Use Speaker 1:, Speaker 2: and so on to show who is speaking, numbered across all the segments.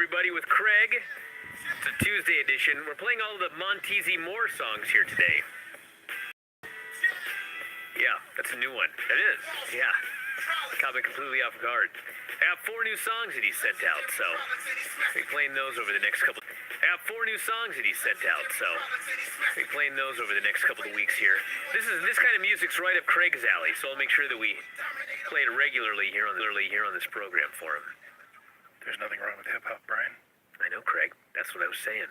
Speaker 1: everybody, with Craig. It's a Tuesday edition. We're playing all of the Montesi Moore songs here today. Yeah, that's a new one.
Speaker 2: It is.
Speaker 1: Yeah. Caught me completely off guard. I have 4 new songs that he sent out, so I'll be playing those over the next couple. I have 4 new songs that he sent out, so I'll be playing those over the next couple of weeks here. This kind of music's right up Craig's alley, so I'll make sure that we play it regularly here on this program for him.
Speaker 2: There's nothing wrong with hip-hop, Brian.
Speaker 1: I know, Craig. That's what I was saying.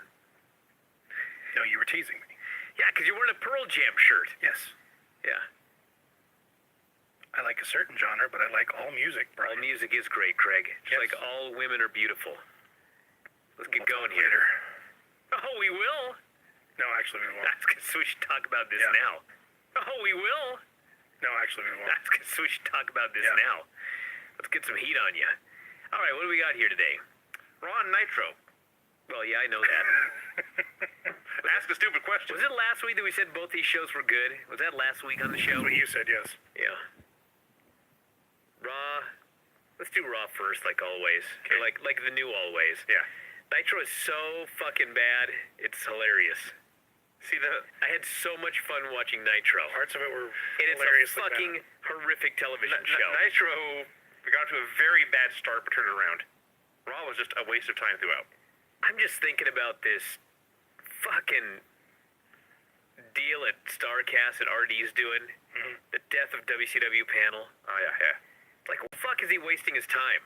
Speaker 2: No, you were teasing me.
Speaker 1: Yeah, because you're wearing a Pearl Jam shirt.
Speaker 2: Yes.
Speaker 1: Yeah.
Speaker 2: I like a certain genre, but I like all music, Brian.
Speaker 1: All music is great, Craig. Just
Speaker 2: Yes.
Speaker 1: like all women are beautiful. Let's get going here.
Speaker 2: Later.
Speaker 1: Oh, we will?
Speaker 2: No, actually, we won't.
Speaker 1: That's because we should talk about this
Speaker 2: Yeah.
Speaker 1: now. Oh, we will?
Speaker 2: No, actually, we won't.
Speaker 1: That's because we should talk about this
Speaker 2: Yeah.
Speaker 1: now. Let's get some heat on you. All right, what do we got here today?
Speaker 2: Raw and Nitro.
Speaker 1: Well, yeah, I know that.
Speaker 2: Ask a stupid question.
Speaker 1: Was it last week that we said both these shows were good? Was that last week on the show?
Speaker 2: That's what you said, yes.
Speaker 1: Yeah. Raw. Let's do Raw first, like always.
Speaker 2: Okay.
Speaker 1: Like the new always.
Speaker 2: Yeah.
Speaker 1: Nitro is so fucking bad. It's hilarious.
Speaker 2: See,
Speaker 1: I had so much fun watching Nitro.
Speaker 2: parts of it were
Speaker 1: And it's a
Speaker 2: hilariously
Speaker 1: fucking horrific television show.
Speaker 2: Nitro got to a very bad start, but turned it around. Raw was just a waste of time throughout.
Speaker 1: I'm just thinking about this fucking deal at StarCast that RD's doing.
Speaker 2: Mm-hmm.
Speaker 1: The death of WCW panel.
Speaker 2: Oh, yeah.
Speaker 1: Like, what the fuck is he wasting his time?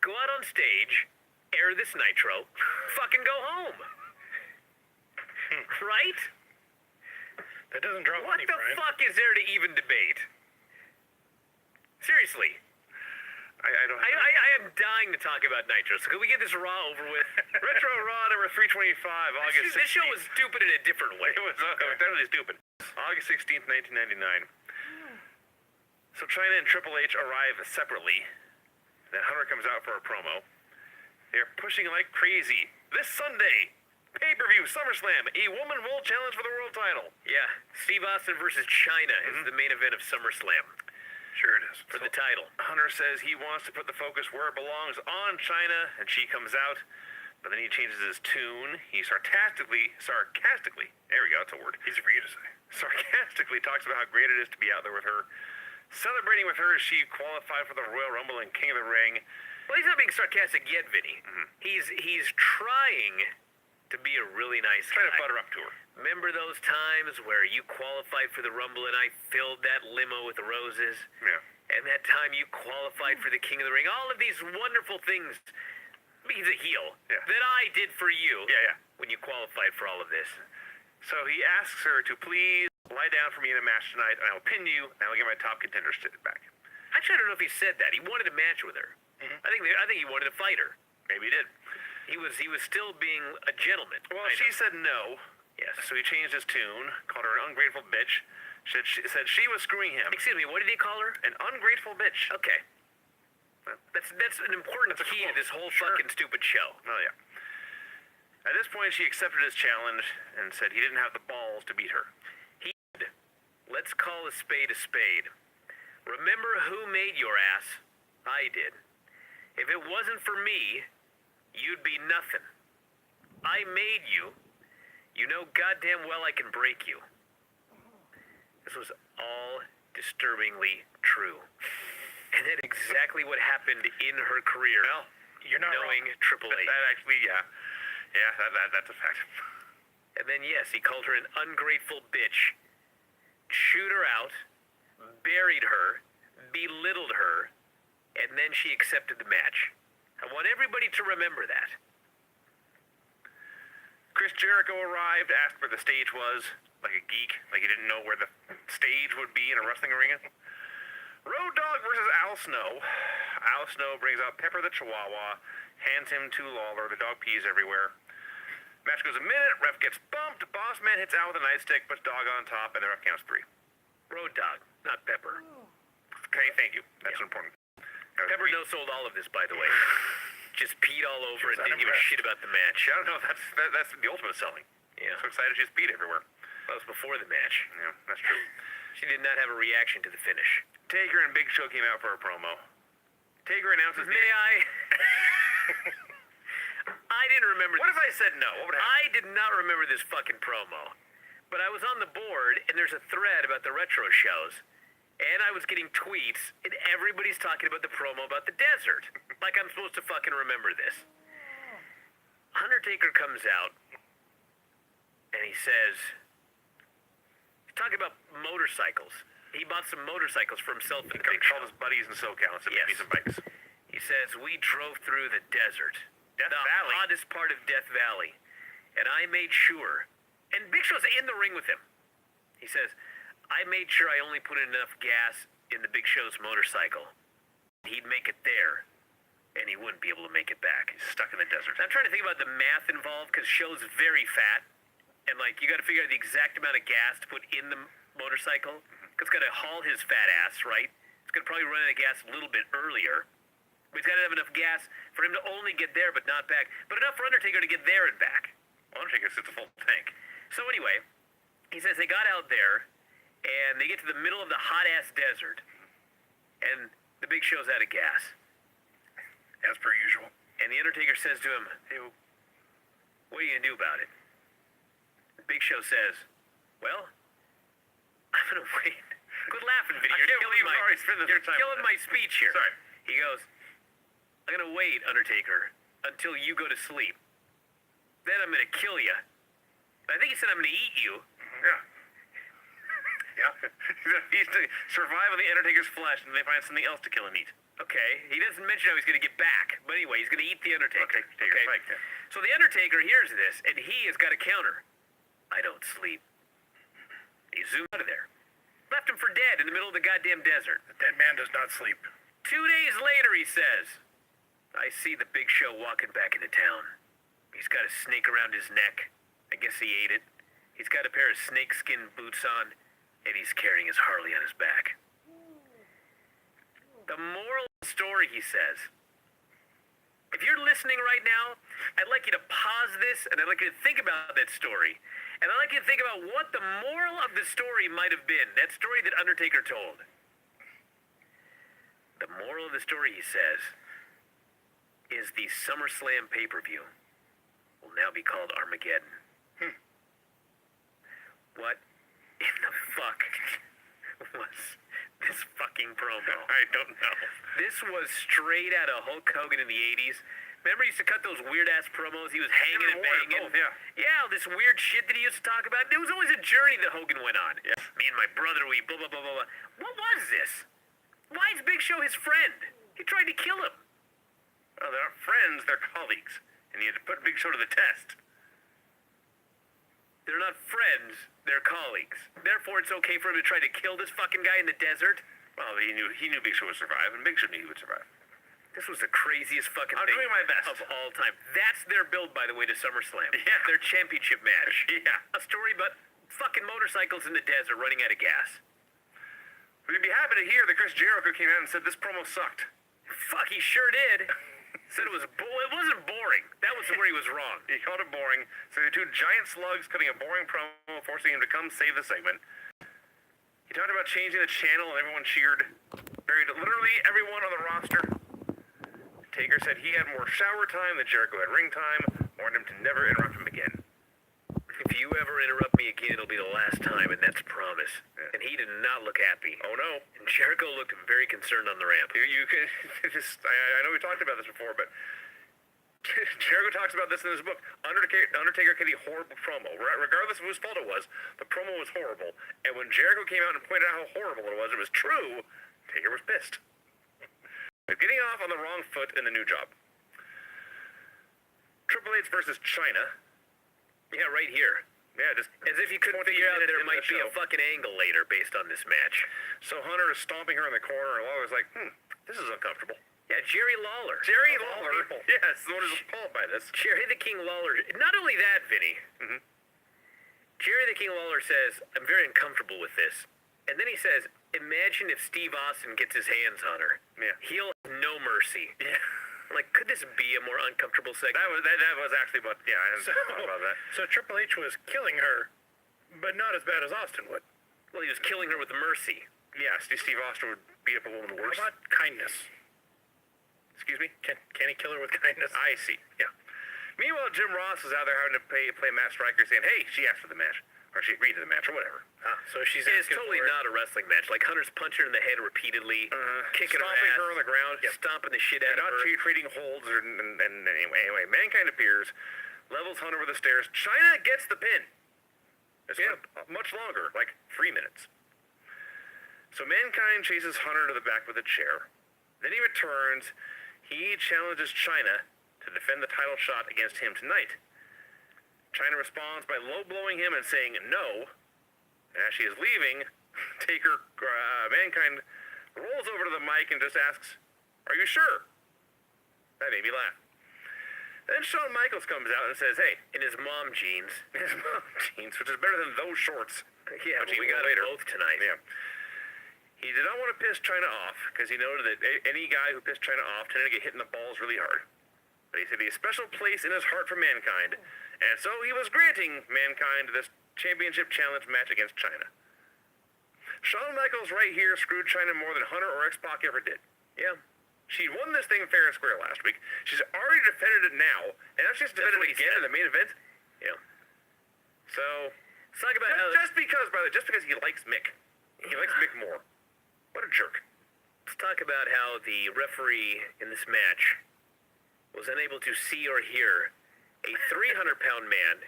Speaker 1: Go out on stage, air this Nitro, fucking go home. Right?
Speaker 2: That doesn't draw
Speaker 1: What
Speaker 2: money,
Speaker 1: the
Speaker 2: Brian.
Speaker 1: fuck is there to even debate? Seriously.
Speaker 2: I don't.
Speaker 1: I am dying to talk about Nitro, so could we get this Raw over with?
Speaker 2: Retro Raw number 325, August 16th.
Speaker 1: This show was stupid in a different way.
Speaker 2: It was definitely stupid. August 16th, 1999. So China and Triple H arrive separately. Then Hunter comes out for a promo. They're pushing like crazy. This Sunday, pay-per-view SummerSlam, a woman world challenge for the world title.
Speaker 1: Yeah, Steve Austin versus China is the main event of SummerSlam
Speaker 2: Sure it is.
Speaker 1: for the title.
Speaker 2: Hunter says he wants to put the focus where it belongs, on China, and she comes out. But then he changes his tune. He sarcastically, there we go, that's a word. Easy for you to say. Sarcastically talks about how great it is to be out there with her. Celebrating with her as she qualified for the Royal Rumble and King of the Ring.
Speaker 1: Well, he's not being sarcastic yet, Vinny. He's trying to be a really nice guy.
Speaker 2: Trying to butter up to her.
Speaker 1: Remember those times where you qualified for the Rumble and I filled that limo with roses?
Speaker 2: Yeah.
Speaker 1: And that time you qualified for the King of the Ring? All of these wonderful things. He's a heel.
Speaker 2: Yeah.
Speaker 1: That I did for you.
Speaker 2: Yeah.
Speaker 1: When you qualified for all of this.
Speaker 2: So he asks her to please lie down for me in a match tonight, and I will pin you, and I will get my top contender back.
Speaker 1: Actually, I don't know if he said that. He wanted a match with her. I think he wanted to fight her.
Speaker 2: Maybe he did.
Speaker 1: He was still being a gentleman.
Speaker 2: Well,
Speaker 1: I
Speaker 2: she
Speaker 1: know.
Speaker 2: said no.
Speaker 1: Yes.
Speaker 2: So he changed his tune, called her an ungrateful bitch. Said she was screwing him.
Speaker 1: Excuse me, what did he call her?
Speaker 2: An ungrateful bitch.
Speaker 1: Okay. That's an important
Speaker 2: That's a
Speaker 1: key to
Speaker 2: quote.
Speaker 1: this whole
Speaker 2: Sure.
Speaker 1: fucking stupid show.
Speaker 2: Oh, yeah. At this point, she accepted his challenge and said he didn't have the balls to beat her.
Speaker 1: Let's call a spade a spade. Remember who made your ass? I did. If it wasn't for me, you'd be nothing. I made you. You know goddamn well I can break you. This was all disturbingly true. And that's exactly what happened in her career.
Speaker 2: Well, you're not
Speaker 1: knowing
Speaker 2: wrong.
Speaker 1: Triple H.
Speaker 2: That actually, yeah. Yeah, that's a fact.
Speaker 1: And then, yes, he called her an ungrateful bitch, chewed her out, buried her, belittled her, and then she accepted the match. I want everybody to remember that.
Speaker 2: Chris Jericho arrived, asked where the stage was, like a geek, like he didn't know where the stage would be in a wrestling arena. Road Dogg versus Al Snow. Al Snow brings out Pepper the Chihuahua, hands him to Lawler, the dog pees everywhere. Match goes a minute, ref gets bumped, Boss Man hits Al with a nightstick, puts Dog on top, and the ref counts 3.
Speaker 1: Road Dogg, not Pepper.
Speaker 2: Okay, thank you. That's important.
Speaker 1: Pepper no-sold all of this, by the way. Just peed all over and
Speaker 2: was
Speaker 1: didn't give a
Speaker 2: unimpressed.
Speaker 1: shit about the match.
Speaker 2: I don't know, that's the ultimate selling.
Speaker 1: Yeah,
Speaker 2: So excited she's peed everywhere.
Speaker 1: that was before the match.
Speaker 2: Yeah, that's true.
Speaker 1: She did not have a reaction to the finish.
Speaker 2: Taker and Big Show came out for a promo. Taker announces
Speaker 1: May I? I didn't remember.
Speaker 2: What if I said no? What would happen?
Speaker 1: I did not remember this fucking promo. But I was on the board, and there's a thread about the retro shows. And I was getting tweets, and everybody's talking about the promo about the desert. Like I'm supposed to fucking remember this. Undertaker comes out, and he says, he's talking about motorcycles. He bought some motorcycles for himself and
Speaker 2: He called his buddies in SoCal and said,
Speaker 1: Yes.
Speaker 2: "Give me some bikes."
Speaker 1: He says, we drove through the desert.
Speaker 2: Death
Speaker 1: the
Speaker 2: Valley.
Speaker 1: hottest part of Death Valley. And I made sure, and Big Show's in the ring with him. He says, I made sure I only put enough gas in the Big Show's motorcycle. He'd make it there, and he wouldn't be able to make it back.
Speaker 2: He's stuck in the desert.
Speaker 1: I'm trying to think about the math involved, because Show's very fat. And, like, you got to figure out the exact amount of gas to put in the motorcycle. Because it's got to haul his fat ass, right? It's going to probably run out of gas a little bit earlier. But he's got to have enough gas for him to only get there but not back. But enough for Undertaker to get there and back.
Speaker 2: Undertaker sits a full tank.
Speaker 1: So anyway, he says they got out there, and they get to the middle of the hot-ass desert, and the Big Show's out of gas.
Speaker 2: As per usual.
Speaker 1: And the Undertaker says to him, hey, what are you going to do about it? The Big Show says, well, I'm going to wait. Quit laughing, Vinny. You're killing my speech here.
Speaker 2: Sorry.
Speaker 1: He goes, I'm going to wait, Undertaker, until you go to sleep. Then I'm going to kill you. I think he said I'm going to eat you.
Speaker 2: Yeah. Yeah. He's to survive on the Undertaker's flesh, and they find something else to kill and eat.
Speaker 1: Okay. He doesn't mention how he's going to get back. But anyway, he's going to eat the Undertaker.
Speaker 2: Okay, take your bike then.
Speaker 1: So the Undertaker hears this, and he has got a counter. I don't sleep. He zoomed out of there. Left him for dead in the middle of the goddamn desert.
Speaker 2: The dead man does not sleep.
Speaker 1: 2 days later, he says, I see the Big Show walking back into town. He's got a snake around his neck. I guess he ate it. He's got a pair of snakeskin boots on, and he's carrying his Harley on his back. The moral of the story, he says, if you're listening right now, I'd like you to pause this, and I'd like you to think about that story. And I'd like you to think about what the moral of the story might have been, that story that Undertaker told. The moral of the story, he says, is the SummerSlam pay-per-view will now be called Armageddon. What in the fuck was this fucking promo?
Speaker 2: I don't know.
Speaker 1: This was straight out of Hulk Hogan in the 80s. Remember he used to cut those weird-ass promos? He was hanging and banging. Yeah, this weird shit that he used to talk about. There was always a journey that Hogan went on. Yeah. Me and my brother, we blah, blah, blah, blah, blah. What was this? Why is Big Show his friend? He tried to kill him.
Speaker 2: Oh, they're not friends, they're colleagues. And you had to put Big Show to the test.
Speaker 1: They're not friends, they're colleagues. Therefore, it's okay for him to try to kill this fucking guy in the desert?
Speaker 2: Well, he knew Big Show would survive, and Big Show knew he would survive.
Speaker 1: This was the craziest fucking
Speaker 2: I'm
Speaker 1: thing
Speaker 2: doing my best.
Speaker 1: of all time. That's their build, by the way, to SummerSlam.
Speaker 2: Yeah.
Speaker 1: Their championship match.
Speaker 2: Yeah.
Speaker 1: A story about fucking motorcycles in the desert running out of gas.
Speaker 2: We'd be happy to hear that Chris Jericho came out and said this promo sucked.
Speaker 1: Fuck, he sure did. Said it was it wasn't boring. That was where he was wrong.
Speaker 2: He called it boring. So the two giant slugs cutting a boring promo, forcing him to come save the segment. He talked about changing the channel, and everyone cheered. Buried literally everyone on the roster. Taker said he had more shower time than Jericho had ring time. Warned him to never interrupt him again.
Speaker 1: If you ever interrupt me again, it'll be the last time, and that's a promise.
Speaker 2: Yeah.
Speaker 1: And he did not look happy.
Speaker 2: Oh no.
Speaker 1: And Jericho looked very concerned on the ramp.
Speaker 2: You can just, I know we talked about this before, but Jericho talks about this in his book. Undertaker had a horrible promo. Regardless of whose fault it was, the promo was horrible. And when Jericho came out and pointed out how horrible it was true, Taker was pissed. Getting off on the wrong foot in the new job. Triple H versus China.
Speaker 1: Yeah, right here.
Speaker 2: Yeah, just
Speaker 1: As if you couldn't figure out there might be a fucking angle later based on this match.
Speaker 2: So Hunter is stomping her in the corner, and Lawler's like, this is uncomfortable.
Speaker 1: Yeah, Jerry Lawler.
Speaker 2: Jerry
Speaker 1: Of all
Speaker 2: Lawler.
Speaker 1: people.
Speaker 2: Yes, the one who's appalled by this.
Speaker 1: Jerry the King Lawler. Not only that, Vinny. Jerry the King Lawler says, I'm very uncomfortable with this. And then he says, imagine if Steve Austin gets his hands on her.
Speaker 2: Yeah.
Speaker 1: He'll have no mercy.
Speaker 2: Yeah.
Speaker 1: Like, could this be a more uncomfortable segment?
Speaker 2: That was actually what, yeah, I hadn't thought about that.
Speaker 3: So Triple H was killing her, but not as bad as Austin would.
Speaker 1: Well, he was killing her with mercy.
Speaker 2: Yeah, Steve Austin would beat up a woman worse.
Speaker 3: How about kindness?
Speaker 2: Excuse me?
Speaker 3: Can he kill her with kindness?
Speaker 2: I see, yeah. Meanwhile, Jim Ross is out there having to play Matt Striker, saying, "Hey, she asked for the match, or she agreed to the match, or whatever."
Speaker 3: So she's
Speaker 1: It's
Speaker 3: asking
Speaker 1: totally
Speaker 3: for it.
Speaker 1: not a wrestling match. Like, Hunter's punching her in the head repeatedly, kicking
Speaker 2: Stomping
Speaker 1: her ass,
Speaker 2: her on the ground,
Speaker 1: stomping the shit out
Speaker 2: not
Speaker 1: of her.
Speaker 2: trading holds, and anyway, Mankind appears, levels Hunter with the stairs. China gets the pin. It's much longer, like 3 minutes. So Mankind chases Hunter to the back with a chair. Then he returns. He challenges China to defend the title shot against him tonight. China responds by low-blowing him and saying no. And as she is leaving, Mankind rolls over to the mic and just asks, "Are you sure?" That made me laugh. Then Shawn Michaels comes out and says, "Hey,"
Speaker 1: In his mom jeans.
Speaker 2: his mom jeans, which is better than those shorts.
Speaker 1: Yeah,
Speaker 2: Which
Speaker 1: but
Speaker 2: he
Speaker 1: we
Speaker 2: wore
Speaker 1: got
Speaker 2: later.
Speaker 1: them both tonight.
Speaker 2: Yeah. He did not want to piss China off because he noted that any guy who pissed China off tended to get hit in the balls really hard. But he said he has a special place in his heart for Mankind, and so he was granting Mankind this championship challenge match against China. Shawn Michaels right here screwed China more than Hunter or X-Pac ever did.
Speaker 1: Yeah.
Speaker 2: She won this thing fair and square last week. She's already defended it now, and now she's defended
Speaker 1: what
Speaker 2: it
Speaker 1: he
Speaker 2: again
Speaker 1: said.
Speaker 2: in the main event.
Speaker 1: Yeah.
Speaker 2: So,
Speaker 1: Let's talk about how...
Speaker 2: just because he likes Mick. He likes Mick more. What a jerk.
Speaker 1: Let's talk about how the referee in this match was unable to see or hear a 300-pound man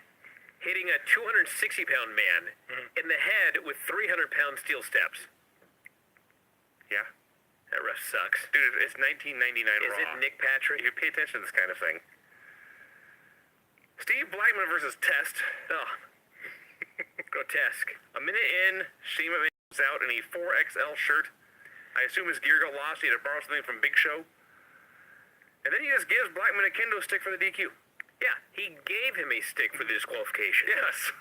Speaker 1: hitting a 260-pound man in the head with 300-pound steel steps.
Speaker 2: Yeah.
Speaker 1: That ref sucks.
Speaker 2: Dude, it's 1999
Speaker 1: Is
Speaker 2: Raw.
Speaker 1: it Nick Patrick?
Speaker 2: You pay attention to this kind of thing. Steve Blackman versus Test.
Speaker 1: Oh, grotesque.
Speaker 2: A minute in, Shane McMahon comes out in a 4XL shirt. I assume his gear got lost. He had to borrow something from Big Show. And then he just gives Blackman a kendo stick for the DQ.
Speaker 1: Yeah, he gave him a stick for the disqualification.
Speaker 2: Yes.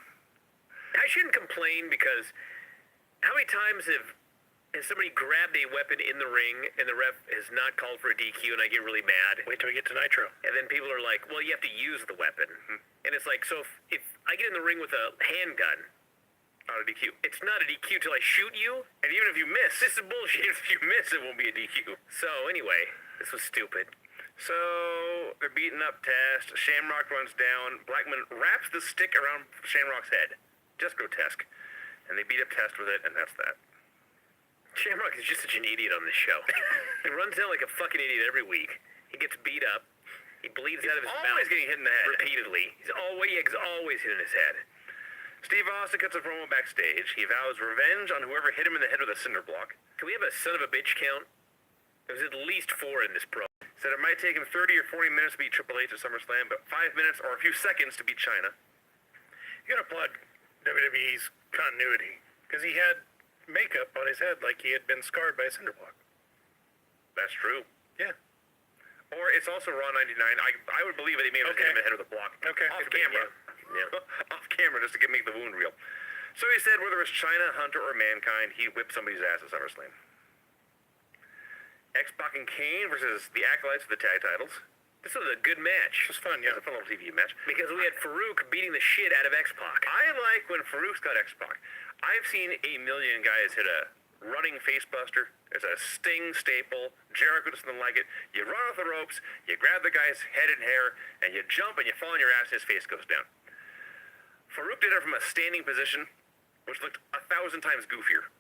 Speaker 1: I shouldn't complain because how many times has somebody grabbed a weapon in the ring and the ref has not called for a DQ and I get really mad?
Speaker 3: Wait till we get to Nitro.
Speaker 1: And then people are like, well, you have to use the weapon. And it's like, so if I get in the ring with a handgun,
Speaker 2: Not a DQ.
Speaker 1: it's not a DQ till I shoot you?
Speaker 2: And even if you miss,
Speaker 1: This is bullshit.
Speaker 2: if you miss, it won't be a DQ.
Speaker 1: So anyway, this was stupid.
Speaker 2: So they're beating up Test. Shamrock runs down. Blackman wraps the stick around Shamrock's head. Just grotesque. And they beat up Test with it, and that's that.
Speaker 1: Shamrock is just such an idiot on this show. He runs down like a fucking idiot every week. He gets beat up. He bleeds out of his mouth
Speaker 2: Always getting hit in the head.
Speaker 1: repeatedly. He's always hitting his head.
Speaker 2: Steve Austin cuts a promo backstage. He vows revenge on whoever hit him in the head with a cinder block.
Speaker 1: Can we have a son of a bitch count? There was at least 4 in this pro.
Speaker 2: Said it might take him 30 or 40 minutes to beat Triple H at SummerSlam, but 5 minutes or a few seconds to beat China.
Speaker 3: You gotta applaud WWE's continuity because he had makeup on his head like he had been scarred by a cinder block.
Speaker 2: That's true.
Speaker 3: Yeah.
Speaker 2: Or it's also Raw 99. I would believe it. He may have hit him in the head with a block.
Speaker 3: Okay.
Speaker 2: Off
Speaker 3: Could be,
Speaker 2: camera.
Speaker 1: Yeah.
Speaker 2: Off camera just to make the wound real. So he said whether it was China, Hunter, or Mankind, he'd whip somebody's ass at SummerSlam. X-Pac and Kane versus the Acolytes for the tag titles.
Speaker 1: This was a good match.
Speaker 3: It was fun,
Speaker 2: It
Speaker 3: yeah.
Speaker 2: was a fun little TV match.
Speaker 1: Because we had Farouk beating the shit out of X-Pac.
Speaker 2: I like when Farouk's got X-Pac. I've seen a million guys hit a running facebuster. It's a Sting staple. Jericho doesn't like it. You run off the ropes, you grab the guy's head and hair, and you jump and you fall on your ass and his face goes down. Farouk did it from a standing position, which looked 1,000 times goofier.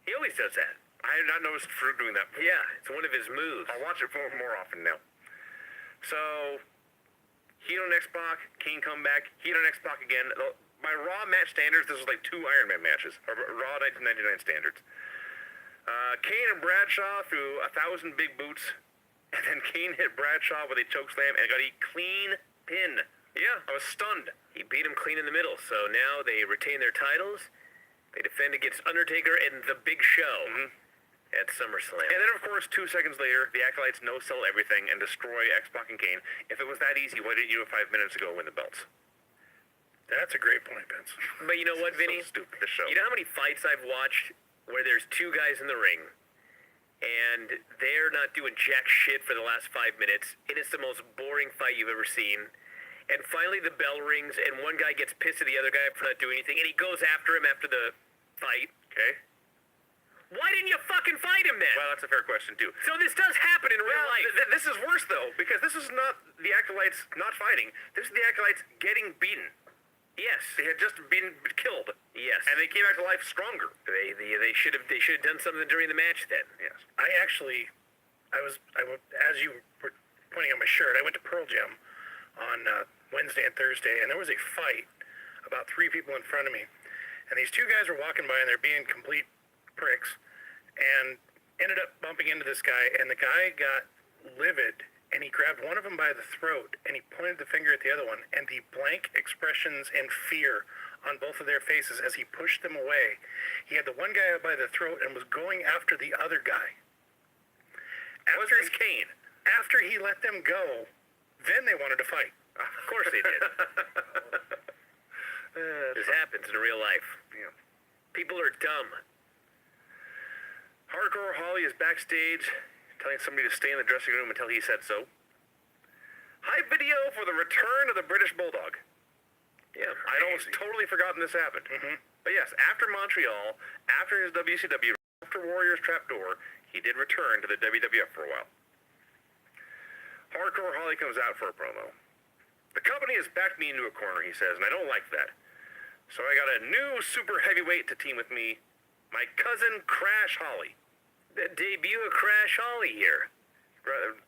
Speaker 1: He always does that.
Speaker 2: I had not noticed Farouk doing that.
Speaker 1: Yeah, it's one of his moves.
Speaker 2: I'll watch it more often now. So, heat on X-Pac, Kane come back, heat on X-Pac again. By Raw match standards, this was like 2 Iron Man matches, or Raw 1999 standards. Kane and Bradshaw threw 1,000 big boots, and then Kane hit Bradshaw with a chokeslam and got a clean pin. Yeah, I was stunned.
Speaker 1: He beat him clean in the middle, so now they retain their titles. They defend against Undertaker and The Big Show at SummerSlam.
Speaker 2: And then, of course, 2 seconds later, the Acolytes no-sell everything and destroy X-Pac and Kane. If it was that easy, why didn't you have 5 minutes ago win the belts?
Speaker 3: That's a great point, Vince.
Speaker 1: But you know what, Vinny?
Speaker 2: So stupid, this show.
Speaker 1: You know how many fights I've watched where there's 2 guys in the ring and they're not doing jack shit for the last 5 minutes, and it's the most boring fight you've ever seen. And finally the bell rings and one guy gets pissed at the other guy for not doing anything, and he goes after him after the fight.
Speaker 2: Okay.
Speaker 1: Why didn't you fucking fight him then?
Speaker 2: Well, that's a fair question, too.
Speaker 1: So this does happen in real life.
Speaker 2: This is worse, though, because this is not the Acolytes not fighting. This is the Acolytes getting beaten.
Speaker 1: Yes.
Speaker 2: They had just been killed.
Speaker 1: Yes.
Speaker 2: And they came back to life stronger.
Speaker 1: They should have done something during the match then.
Speaker 2: Yes.
Speaker 3: As you were pointing at my shirt, I went to Pearl Jam on Wednesday and Thursday, and there was a fight about 3 people in front of me. And these 2 guys were walking by, and they're being complete pricks, and ended up bumping into this guy, and the guy got livid, and he grabbed one of them by the throat, and he pointed the finger at the other one, and the blank expressions and fear on both of their faces as he pushed them away. He had the one guy by the throat and was going after the other guy.
Speaker 2: After his cane.
Speaker 3: After he let them go, then they wanted to fight.
Speaker 1: Of course they did. This happens in real life.
Speaker 2: Yeah.
Speaker 1: People are dumb.
Speaker 2: Hardcore Holly is backstage telling somebody to stay in the dressing room until he said so. Hype video for the return of the British Bulldog.
Speaker 1: Yeah.
Speaker 2: I'd almost totally forgotten this happened.
Speaker 3: Mm-hmm.
Speaker 2: But yes, after Montreal, after his WCW, after Warriors Trapdoor, he did return to the WWF for a while. Hardcore Holly comes out for a promo. The company has backed me into a corner, he says, and I don't like that. So I got a new super heavyweight to team with me, my cousin Crash Holly.
Speaker 1: The debut of Crash Holly here.
Speaker 2: Rather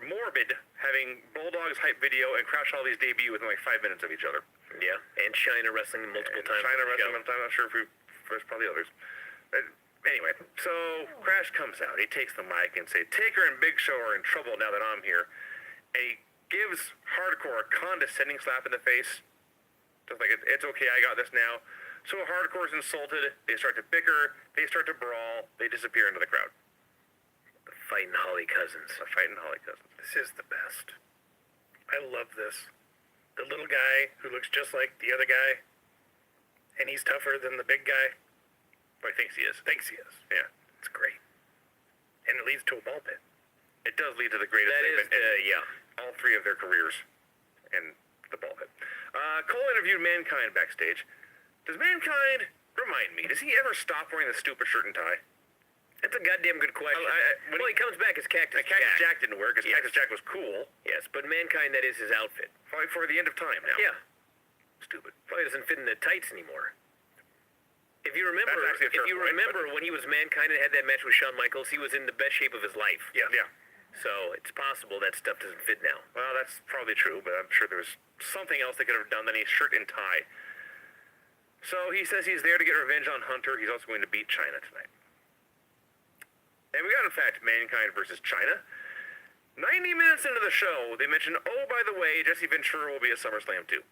Speaker 2: morbid having Bulldog's hype video and Crash Holly's debut within like 5 minutes of each other.
Speaker 1: Yeah, and China wrestling multiple times.
Speaker 2: China wrestling, I'm not sure if there's probably others. Anyway, so Crash comes out. He takes the mic and says, Taker and Big Show are in trouble now that I'm here. And he gives Hardcore a condescending slap in the face. Just like, it's okay, I got this now. So Hardcore's insulted. They start to bicker. They start to brawl. They disappear into the crowd.
Speaker 1: The Fighting Holly Cousins.
Speaker 2: The Fighting Holly Cousins.
Speaker 3: This is the best. I love this. The little guy who looks just like the other guy, and he's tougher than the big guy.
Speaker 2: Well, he thinks he is. Yeah.
Speaker 3: It's great. And it leads to a ball pit.
Speaker 2: It does lead to the greatest
Speaker 1: That is, yeah.
Speaker 2: all 3 of their careers in the ball pit. Cole interviewed Mankind backstage. Does Mankind, remind me, does he ever stop wearing the stupid shirt and tie?
Speaker 1: That's a goddamn good question.
Speaker 2: When
Speaker 1: he comes back as Cactus
Speaker 2: Cactus
Speaker 1: Jack.
Speaker 2: Jack didn't wear because
Speaker 1: Yes.
Speaker 2: Cactus Jack was cool.
Speaker 1: Yes, but Mankind, that is his outfit.
Speaker 2: Probably for the end of time now.
Speaker 1: Yeah.
Speaker 2: Stupid.
Speaker 1: Probably doesn't fit in the tights anymore. If you remember,
Speaker 2: That's actually a fair point, but-
Speaker 1: when he was Mankind and had that match with Shawn Michaels, he was in the best shape of his life.
Speaker 2: Yeah.
Speaker 1: So it's possible that stuff doesn't fit now.
Speaker 2: Well, that's probably true, but I'm sure there was something else they could have done than a shirt and tie. So he says he's there to get revenge on Hunter. He's also going to beat China tonight. And we got, in fact, Mankind versus China. 90 minutes into the show, they mention, oh, by the way, Jesse Ventura will be at SummerSlam too.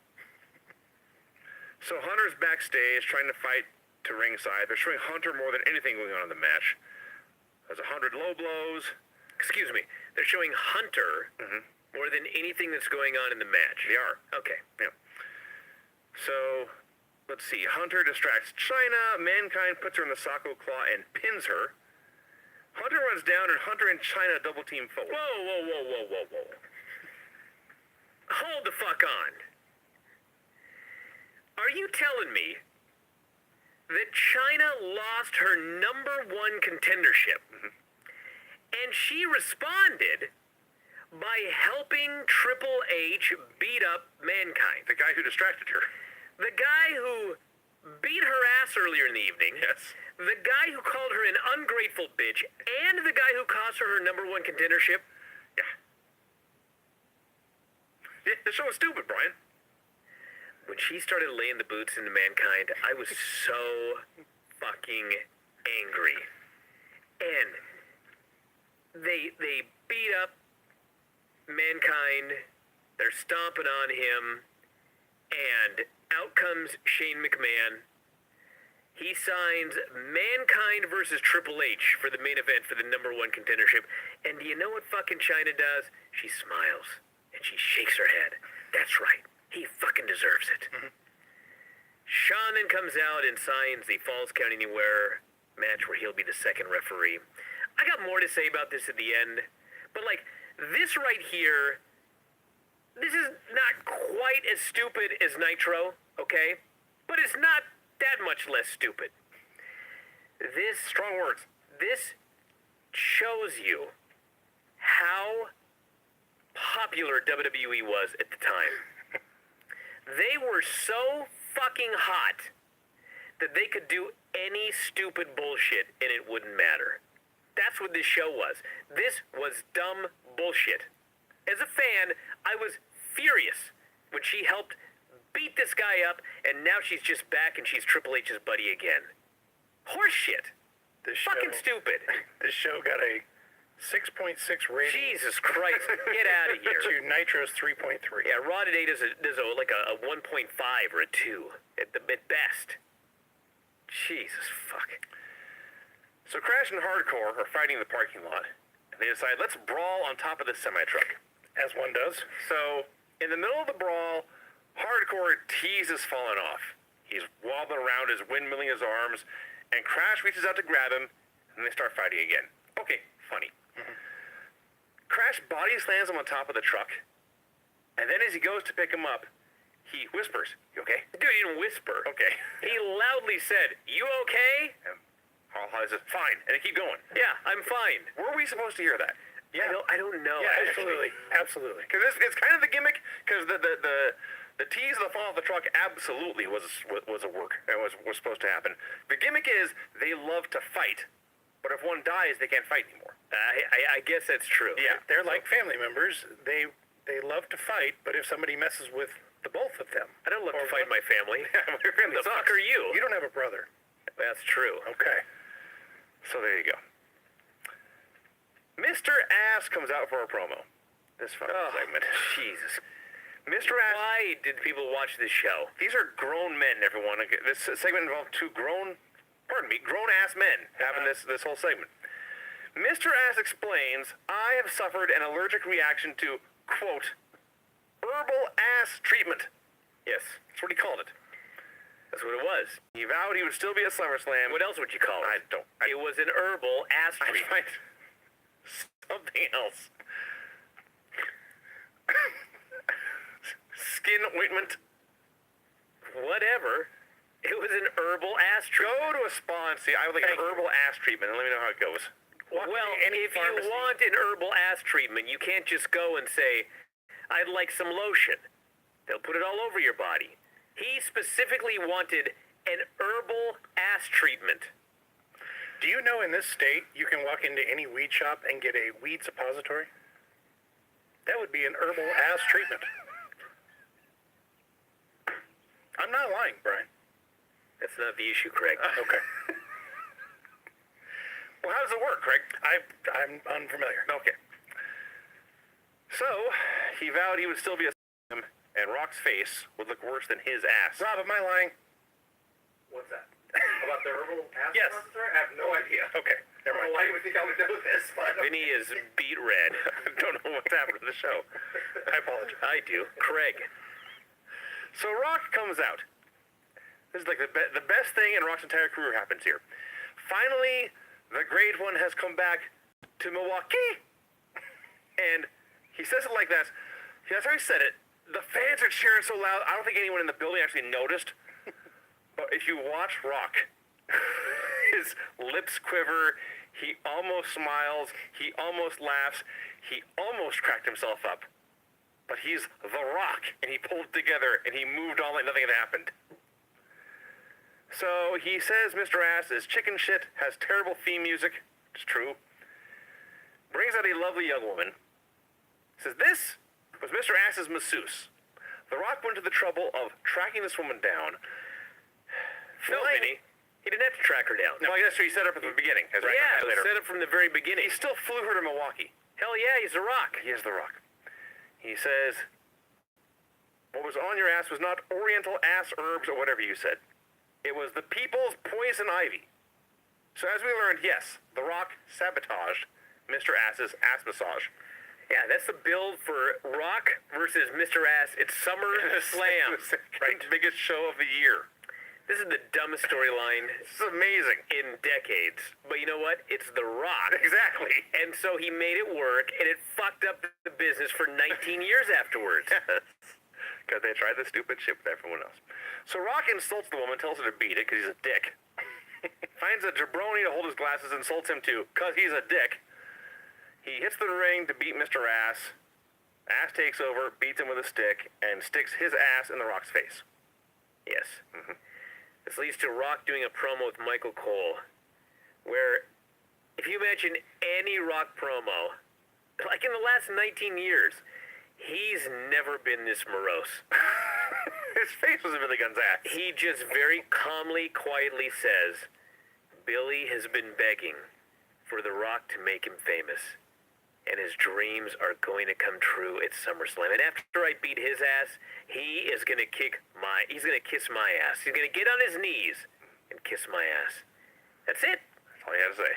Speaker 2: So Hunter's backstage trying to fight to ringside. They're showing Hunter more than anything going on in the match. There's 100 low blows.
Speaker 1: Excuse me. They're showing Hunter more than anything that's going on in the match.
Speaker 2: They are.
Speaker 1: Okay.
Speaker 2: Yeah. So, let's see. Hunter distracts China. Mankind puts her in the Sako Claw and pins her. Hunter runs down, and Hunter and China double team forward.
Speaker 1: Whoa. Hold the fuck on. Are you telling me that China lost her #1 contendership and she responded by helping Triple H beat up Mankind?
Speaker 2: The guy who distracted her.
Speaker 1: The guy who beat her ass earlier in the evening.
Speaker 2: Yes.
Speaker 1: The guy who called her an ungrateful bitch, and the guy who cost her #1 contendership.
Speaker 2: Yeah, the show was stupid, Brian.
Speaker 1: When she started laying the boots into Mankind, I was so fucking angry. And they beat up Mankind. They're stomping on him. And out comes Shane McMahon. He signs Mankind versus Triple H for the main event for the #1 contendership. And do you know what fucking China does? She smiles and she shakes her head. That's right. He fucking deserves it. Shawn then comes out and signs the Falls Count Anywhere match where he'll be the second referee. I got more to say about this at the end. But like, this right here, this is not quite as stupid as Nitro, okay? But it's not that much less stupid. This
Speaker 2: Strong words.
Speaker 1: This shows you how popular WWE was at the time. They were so fucking hot that they could do any stupid bullshit and it wouldn't matter. That's what this show was. This was dumb bullshit. As a fan, I was furious when she helped beat this guy up, and now she's just back and she's Triple H's buddy again. Horse shit. Fucking stupid.
Speaker 3: This show got a 6.6 rating.
Speaker 1: Jesus Christ. Get out of here.
Speaker 3: To Nitro's 3.3.
Speaker 1: Yeah, Raw Today does a 1.5 or a 2 at best. Jesus fuck.
Speaker 2: So Crash and Hardcore are fighting in the parking lot, and they decide, let's brawl on top of this semi-truck.
Speaker 3: As one does.
Speaker 2: So, in the middle of the brawl, Hardcore teases falling off. He's wobbling around, his windmilling his arms, and Crash reaches out to grab him, and they start fighting again. Okay, funny. Crash body slams him on top of the truck, and then as he goes to pick him up, he whispers, "You okay?"
Speaker 1: Dude, he didn't whisper.
Speaker 2: Okay.
Speaker 1: He loudly said, "You okay?"
Speaker 2: And Holly says, "Fine," and they keep going.
Speaker 1: Yeah, I'm fine.
Speaker 2: Were we supposed to hear that?
Speaker 1: Yeah. I don't know.
Speaker 3: Yeah, absolutely. Absolutely.
Speaker 2: Because it's kind of the gimmick, because the tease of the fall of the truck absolutely was a work. It was supposed to happen. The gimmick is they love to fight, but if one dies, they can't fight anymore.
Speaker 1: I guess that's true.
Speaker 2: Yeah.
Speaker 3: They're like family members. They love to fight, but if somebody messes with the both of them.
Speaker 1: I don't love
Speaker 3: or
Speaker 1: to fight
Speaker 3: one-
Speaker 1: my family.
Speaker 2: Your family
Speaker 1: The fuck
Speaker 2: sucks.
Speaker 1: are you?
Speaker 3: You don't have a brother.
Speaker 1: That's true.
Speaker 3: Okay.
Speaker 2: So there you go. Mr. Ass comes out for a promo. This fucking segment.
Speaker 1: Jesus.
Speaker 2: Mr. Ass.
Speaker 1: Why did people watch this show?
Speaker 2: These are grown men, everyone. This segment involved two grown-ass men having this whole segment. Mr. Ass explains, I have suffered an allergic reaction to, quote, herbal ass treatment.
Speaker 1: Yes,
Speaker 2: That's what he called it.
Speaker 1: that's what it was.
Speaker 2: He vowed he would still be at SummerSlam.
Speaker 1: What else would you call it? It was an herbal ass
Speaker 2: I
Speaker 1: treatment.
Speaker 2: find something else. Skin ointment.
Speaker 1: Whatever. It was an herbal ass treatment.
Speaker 2: Go to a spa and see. I would like an herbal ass treatment, and let me know how it goes.
Speaker 1: Well,
Speaker 3: any
Speaker 1: if
Speaker 3: pharmacy.
Speaker 1: you want an herbal ass treatment, you can't just go and say, I'd like some lotion. They'll put it all over your body. He specifically wanted an herbal ass treatment.
Speaker 3: Do you know in this state you can walk into any weed shop and get a weed suppository? That would be an herbal ass treatment. I'm not lying, Brian.
Speaker 1: That's not the issue, Craig.
Speaker 3: Okay.
Speaker 2: Well, how does it work, Craig?
Speaker 3: I'm unfamiliar.
Speaker 2: Okay. So, he vowed he would still be a and Rock's face would look worse than his ass.
Speaker 3: Rob, am I lying?
Speaker 4: What's that? About the herbal ass
Speaker 3: Yes.
Speaker 4: suppository? I have no idea.
Speaker 3: Okay, never
Speaker 4: I don't know
Speaker 3: mind.
Speaker 4: why you would think I would know this, but
Speaker 1: Vinny is beat red.
Speaker 2: I don't know what's happened to the show.
Speaker 3: I apologize.
Speaker 1: I do. Craig.
Speaker 2: So Rock comes out. This is like the best thing in Rock's entire career happens here. Finally, the Great One has come back to Milwaukee. And he says it like that. That's how he said it. The fans are cheering so loud, I don't think anyone in the building actually noticed. But if you watch Rock, his lips quiver, he almost smiles, he almost laughs, he almost cracked himself up. But he's The Rock, and he pulled it together, and he moved on like nothing had happened. So he says Mr. Ass is chicken shit, has terrible theme music, it's true. Brings out a lovely young woman. Says this was Mr. Ass's masseuse. The Rock went to the trouble of tracking this woman down.
Speaker 1: No, Vinny. He didn't have to track her down.
Speaker 2: No, I guess he set her up at the beginning. As I
Speaker 1: Yeah,
Speaker 2: later.
Speaker 1: set up from the very beginning.
Speaker 2: He still flew her to Milwaukee.
Speaker 1: Hell yeah, he's a rock.
Speaker 2: He is The Rock. He says, what was on your ass was not oriental ass herbs or whatever you said. It was the people's poison ivy. So as we learned, yes, The Rock sabotaged Mr. Ass's ass massage.
Speaker 1: Yeah, that's the build for Rock versus Mr. Ass. It's Summer Slam.
Speaker 2: Right, biggest show of the year.
Speaker 1: This is the dumbest storyline
Speaker 2: This is amazing.
Speaker 1: in decades. But you know what? It's The Rock.
Speaker 2: Exactly.
Speaker 1: And so he made it work, and it fucked up the business for 19 years afterwards.
Speaker 2: Because they tried the stupid shit with everyone else. So Rock insults the woman, tells her to beat it because he's a dick. finds a jabroni to hold his glasses, insults him too, because he's a dick. He hits the ring to beat Mr. Ass. Ass takes over, beats him with a stick, and sticks his ass in The Rock's face.
Speaker 1: Yes. This leads to Rock doing a promo with Michael Cole, where if you imagine any Rock promo, like in the last 19 years, he's never been this morose.
Speaker 2: His face was a Billy Gunn's ass.
Speaker 1: He just very calmly, quietly says, Billy has been begging for The Rock to make him famous, and his dreams are going to come true at SummerSlam. And after I beat his ass, he's gonna kiss my ass. He's gonna get on his knees and kiss my ass. That's it.
Speaker 2: That's all he had to say.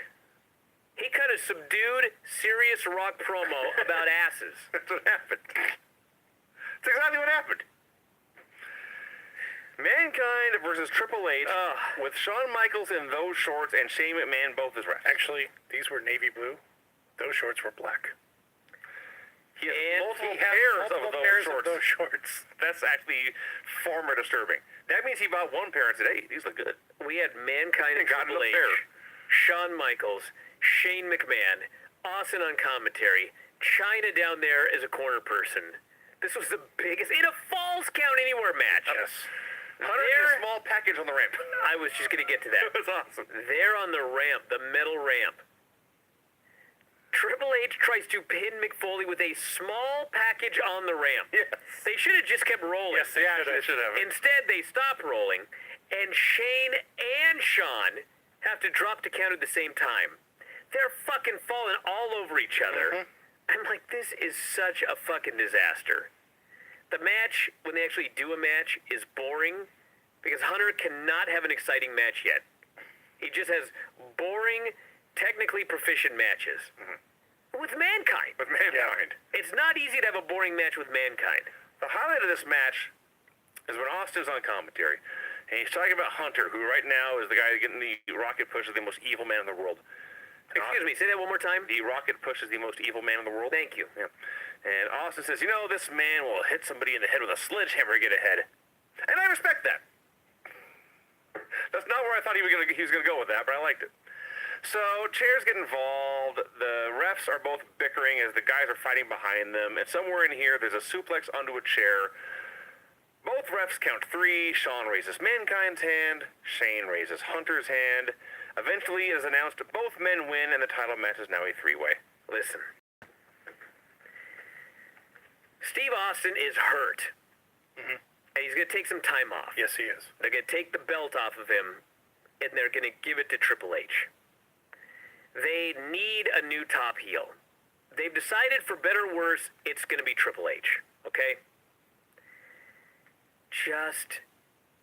Speaker 1: He cut a subdued, serious Rock promo about asses.
Speaker 2: That's what happened. That's exactly what happened. Mankind versus Triple H with Shawn Michaels in those shorts and Shane McMahon both as refs.
Speaker 3: Actually, these were navy blue. Those shorts were black.
Speaker 2: He has
Speaker 1: And
Speaker 2: multiple
Speaker 3: He has
Speaker 2: pairs,
Speaker 3: multiple
Speaker 2: of, those
Speaker 3: pairs
Speaker 2: shorts.
Speaker 3: of those shorts.
Speaker 2: That's actually far more disturbing. That means he bought one pair today. These look good.
Speaker 1: We had Mankind and
Speaker 2: Got
Speaker 1: Triple
Speaker 2: enough
Speaker 1: H,
Speaker 2: there.
Speaker 1: Shawn Michaels, Shane McMahon, Austin on commentary, China down there as a corner person. This was the biggest, in a Falls Count Anywhere match.
Speaker 3: Yes.
Speaker 2: Hunter did a small package on the ramp.
Speaker 1: I was just going to get to that.
Speaker 2: It was awesome.
Speaker 1: There on the ramp, the metal ramp, Triple H tries to pin McFoley with a small package on the ramp.
Speaker 2: Yes.
Speaker 1: They should have just kept rolling.
Speaker 2: Yes, they should have.
Speaker 1: Instead, they stop rolling, and Shane and Shawn have to drop to count at the same time. They're fucking falling all over each other. I'm like, this is such a fucking disaster. The match, when they actually do a match, is boring because Hunter cannot have an exciting match yet. He just has boring, technically proficient matches. With Mankind.
Speaker 2: With Mankind.
Speaker 1: It's not easy to have a boring match with Mankind.
Speaker 2: The highlight of this match is when Austin's on commentary, and he's talking about Hunter, who right now is the guy getting the rocket push as the most evil man in the world.
Speaker 1: Excuse me, say that one more time.
Speaker 2: The rocket push is the most evil man in the world.
Speaker 1: Thank you.
Speaker 2: Yeah. And Austin says, this man will hit somebody in the head with a sledgehammer to get ahead. And I respect that. That's not where I thought he was gonna go with that, but I liked it. So chairs get involved. The refs are both bickering as the guys are fighting behind them. And somewhere in here, there's a suplex onto a chair. Both refs count 3. Shawn raises Mankind's hand. Shane raises Hunter's hand. Eventually, it is announced both men win, and the title match is now a 3-way.
Speaker 1: Listen. Steve Austin is hurt. And he's going to take some time off.
Speaker 3: Yes, he is.
Speaker 1: They're going to take the belt off of him, and they're going to give it to Triple H. They need a new top heel. They've decided, for better or worse, it's going to be Triple H. Okay? Just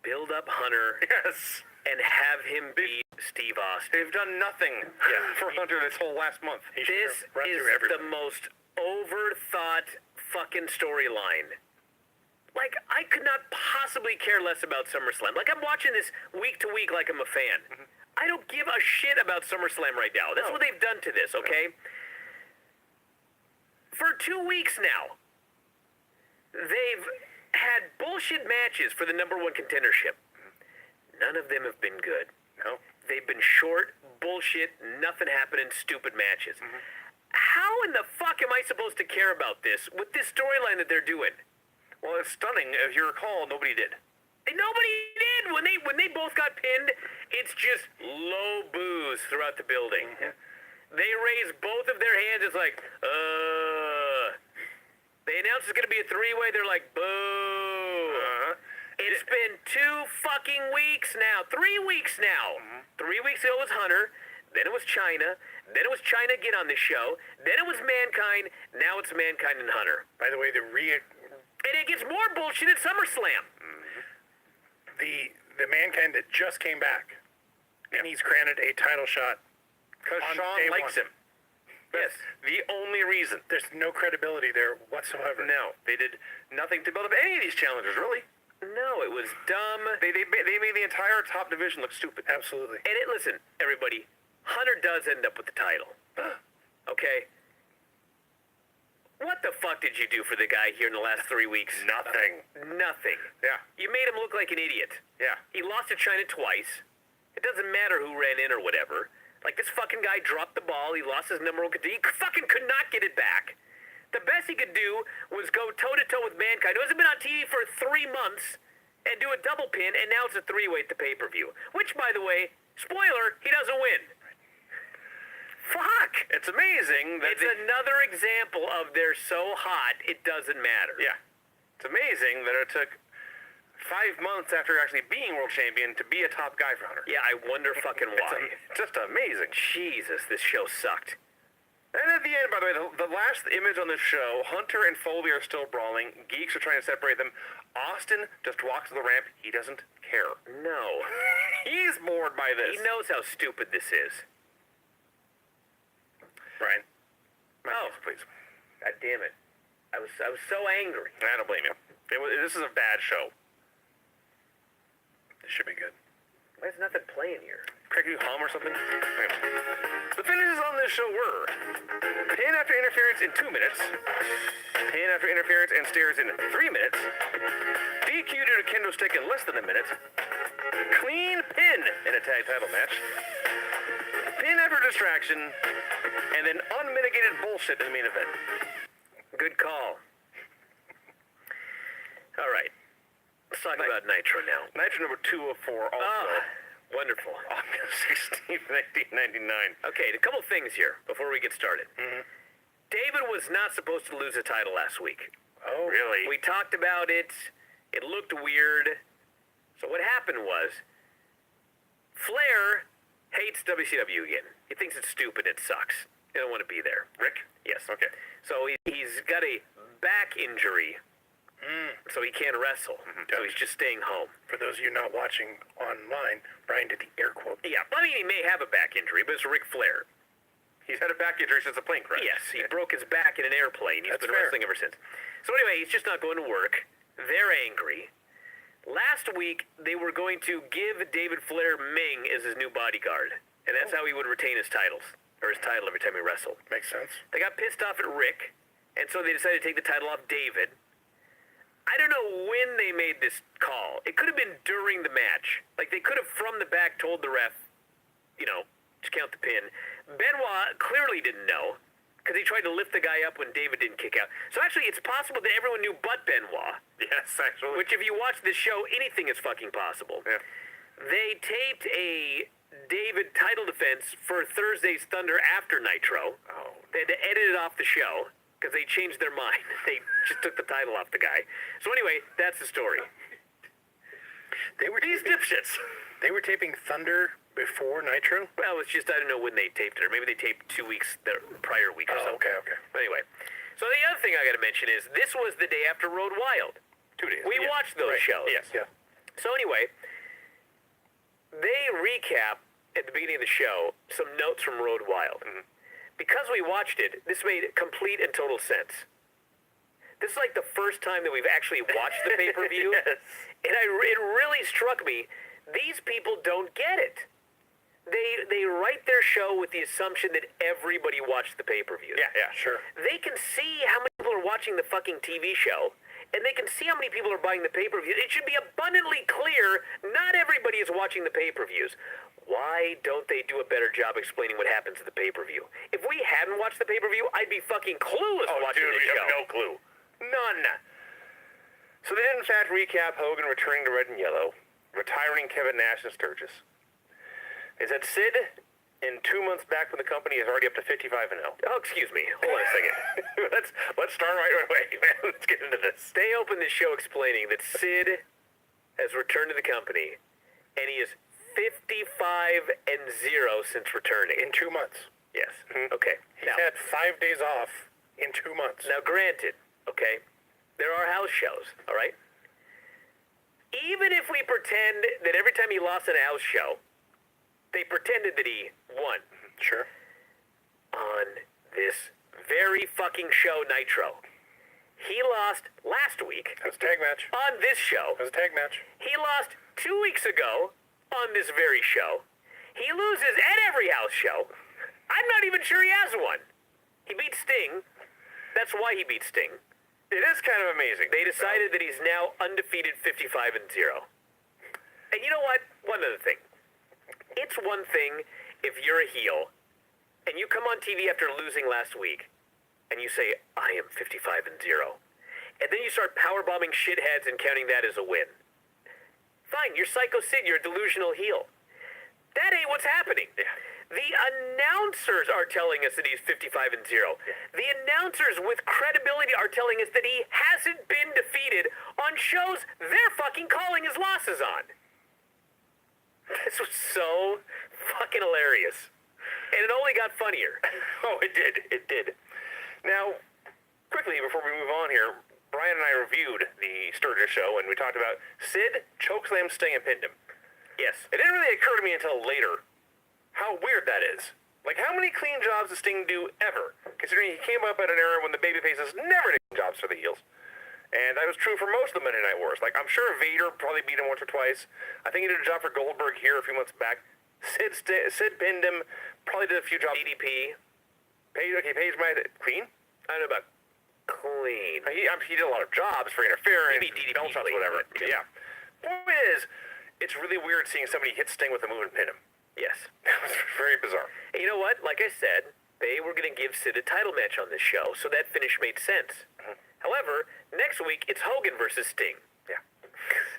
Speaker 1: build up Hunter.
Speaker 2: Yes.
Speaker 1: And have him beat Steve Austin.
Speaker 2: They've done nothing for Hunter this whole last month.
Speaker 1: This is the most overthought fucking storyline. Like, I could not possibly care less about SummerSlam. Like, I'm watching this week to week like I'm a fan. I don't give a shit about SummerSlam right now. That's what they've done to this, okay? For 2 weeks now, they've had bullshit matches for the #1 contendership. None of them have been good.
Speaker 2: No.
Speaker 1: They've been short, bullshit, nothing happening, stupid matches. How in the fuck am I supposed to care about this with this storyline that they're doing?
Speaker 2: Well, it's stunning. If you recall, nobody did.
Speaker 1: And nobody did. When they both got pinned, it's just low boos throughout the building. They raise both of their hands. It's like, They announce it's going to be a 3-way. They're like, boo. It's been 2 fucking weeks now. 3 weeks now. 3 weeks ago was Hunter. Then it was China. Then it was China again on this show. Then it was Mankind. Now it's Mankind and Hunter.
Speaker 3: By the way,
Speaker 1: And it gets more bullshit at SummerSlam.
Speaker 3: the Mankind that just came back, and he's granted a title shot
Speaker 2: Because
Speaker 3: on
Speaker 2: Shawn
Speaker 3: day
Speaker 2: likes
Speaker 3: one.
Speaker 2: him. That's the only reason.
Speaker 3: There's no credibility there whatsoever.
Speaker 2: No, they did nothing to build up any of these challengers, really.
Speaker 1: No, it was dumb.
Speaker 2: They made the entire top division look stupid.
Speaker 3: Absolutely.
Speaker 1: And listen, everybody, Hunter does end up with the title. Okay? What the fuck did you do for the guy here in the last 3 weeks?
Speaker 2: Nothing.
Speaker 1: Nothing.
Speaker 2: Yeah.
Speaker 1: You made him look like an idiot.
Speaker 2: Yeah.
Speaker 1: He lost to China twice. It doesn't matter who ran in or whatever. Like, this fucking guy dropped the ball. He lost his number one contender. He fucking could not get it back. The best he could do was go toe-to-toe with Mankind, who hasn't been on TV for 3 months, and do a double pin, and now it's a three-way at the pay-per-view. Which, by the way, spoiler, he doesn't win. Fuck!
Speaker 2: It's amazing that
Speaker 1: It's another example of they're so hot, it doesn't matter.
Speaker 2: Yeah. It's amazing that it took 5 months after actually being world champion to be a top guy for Hunter.
Speaker 1: Yeah, I wonder fucking why.
Speaker 2: It's just amazing.
Speaker 1: Jesus, this show sucked.
Speaker 2: And at the end, by the way, the last image on this show, Hunter and Foley are still brawling. Geeks are trying to separate them. Austin just walks to the ramp. He doesn't care.
Speaker 1: No.
Speaker 2: He's bored by this.
Speaker 1: He knows how stupid this is.
Speaker 3: Brian.
Speaker 1: Oh.
Speaker 2: Please.
Speaker 1: God damn it. I was so angry.
Speaker 2: I don't blame you. This is a bad show.
Speaker 3: This should be good.
Speaker 1: Why is nothing playing here?
Speaker 2: Craig, you hum or something? Okay. The finishes on this show were pin after interference in 2 minutes, pin after interference and stairs in 3 minutes, DQ due to kendo stick in less than a minute, clean pin in a tag title match, pin after distraction, and then unmitigated bullshit in the main event.
Speaker 1: Good call. All right. Let's talk about Nitro now.
Speaker 2: Nitro number 204 also.
Speaker 1: Wonderful.
Speaker 2: August 16th, 1999.
Speaker 1: Okay, a couple things here before we get started.
Speaker 2: Mm-hmm.
Speaker 1: David was not supposed to lose a title last week.
Speaker 3: Oh,
Speaker 2: Really?
Speaker 1: We talked about it. It looked weird. So what happened was, Flair hates WCW again. He thinks it's stupid. It sucks. He don't want to be there.
Speaker 2: Rick?
Speaker 1: Yes.
Speaker 2: Okay.
Speaker 1: So he's got a back injury, so he can't wrestle. So he's just staying home.
Speaker 3: For those of you not watching online, Brian did the air quote.
Speaker 1: Yeah, I mean, he may have a back injury, but it's Ric Flair.
Speaker 2: He's had a back injury since the plane crash.
Speaker 1: Yes, he broke his back in an airplane. He's
Speaker 3: That's
Speaker 1: been
Speaker 3: fair.
Speaker 1: wrestling ever since. So anyway, he's just not going to work. They're angry. Last week, they were going to give David Flair Ming as his new bodyguard. And that's how he would retain his titles, or his title every time he wrestled.
Speaker 3: Makes sense.
Speaker 1: They got pissed off at Rick, and so they decided to take the title off David. I don't know when they made this call. It could have been during the match. Like, they could have, from the back, told the ref, just count the pin. Benoit clearly didn't know, because he tried to lift the guy up when David didn't kick out. So actually, it's possible that everyone knew but Benoit.
Speaker 2: Yes, actually.
Speaker 1: Which, if you watch this show, anything is fucking possible.
Speaker 2: Yeah.
Speaker 1: They taped a David title defense for Thursday's Thunder after Nitro.
Speaker 2: Oh.
Speaker 1: They had to edit it off the show because they changed their mind. They just took the title off the guy. So anyway, that's the story.
Speaker 3: They were
Speaker 1: These
Speaker 3: taping,
Speaker 1: dipshits.
Speaker 3: they were taping Thunder before Nitro.
Speaker 1: Well, it's just I don't know when they taped it, or maybe they taped 2 weeks the prior week or
Speaker 3: Oh,
Speaker 1: something.
Speaker 3: okay.
Speaker 1: But anyway, so the other thing I got to mention is this was the day after Road Wild.
Speaker 2: 2 days.
Speaker 1: We
Speaker 2: Yeah.
Speaker 1: watched those shows.
Speaker 2: Yes.
Speaker 3: Yeah.
Speaker 1: So anyway, they recap at the beginning of the show some notes from Road Wild. Because we watched it, this made complete and total sense. This is like the first time that we've actually watched the pay-per-view.
Speaker 2: Yes.
Speaker 1: And it really struck me, these people don't get it. They write their show with the assumption that everybody watched the pay-per-view.
Speaker 2: Yeah.
Speaker 3: Sure.
Speaker 1: They can see how many people are watching the fucking TV show, and they can see how many people are buying the pay-per-view. It should be abundantly clear not everybody is watching the pay-per-views. Why don't they do a better job explaining what happens at the pay-per-view? If we hadn't watched the pay-per-view, I'd be fucking clueless watching
Speaker 2: Dude,
Speaker 1: this
Speaker 2: we
Speaker 1: show.
Speaker 2: have no clue. None. So they did, in fact, recap Hogan returning to Red and Yellow, retiring Kevin Nash and Sturgis. They said Sid, in 2 months back with the company, is already up to 55-0.
Speaker 1: Oh, excuse me. Hold on a second.
Speaker 2: let's start right away, man. Let's get into this.
Speaker 1: They opened this show explaining that Sid has returned to the company, and he is 55-0 since returning.
Speaker 3: In 2 months.
Speaker 1: Yes. Okay.
Speaker 3: He's had 5 days off in 2 months.
Speaker 1: Now, granted, okay, there are house shows, all right? Even if we pretend that every time he lost in a house show, they pretended that he won.
Speaker 3: Sure.
Speaker 1: On this very fucking show, Nitro, he lost last week
Speaker 3: That was a tag match.
Speaker 1: on this show.
Speaker 3: That was a tag match.
Speaker 1: He lost 2 weeks ago on this very show. He loses at every house show. I'm not even sure he has one. He beat Sting. That's why he beat Sting.
Speaker 2: It is kind of amazing.
Speaker 1: They decided that he's now undefeated 55-0. And you know what? One other thing. It's one thing if you're a heel and you come on TV after losing last week and you say, I am 55-0. And then you start powerbombing shitheads and counting that as a win. Fine, you're Psycho Sid, you're a delusional heel. That ain't what's happening.
Speaker 2: Yeah.
Speaker 1: The announcers are telling us that he's 55-0. The announcers with credibility are telling us that he hasn't been defeated on shows they're fucking calling his losses on. This was so fucking hilarious. And it only got funnier.
Speaker 2: Oh, it did. It did. Now, quickly, before we move on here, Brian and I reviewed the Sturgis show, and we talked about Sid chokeslammed Sting and pinned him.
Speaker 1: Yes.
Speaker 2: It didn't really occur to me until later how weird that is. Like, how many clean jobs does Sting do ever? Considering he came up at an era when the babyfaces never did jobs for the heels. And that was true for most of the Monday Night Wars. Like, I'm sure Vader probably beat him once or twice. I think he did a job for Goldberg here a few months back. Sid pinned him, probably did a few jobs.
Speaker 1: DDP.
Speaker 2: Page might clean?
Speaker 1: I don't know about clean.
Speaker 2: He did a lot of jobs for interference,
Speaker 1: Maybe DDP
Speaker 2: belt shots,
Speaker 1: clean,
Speaker 2: whatever.
Speaker 1: but,
Speaker 2: Yeah. Point is, it's really weird seeing somebody hit Sting with a move and pin him.
Speaker 1: Yes.
Speaker 2: That was very bizarre.
Speaker 1: And you know what? Like I said, they were going to give Sid a title match on this show, so that finish made sense. However, next week, it's Hogan versus Sting.
Speaker 2: Yeah.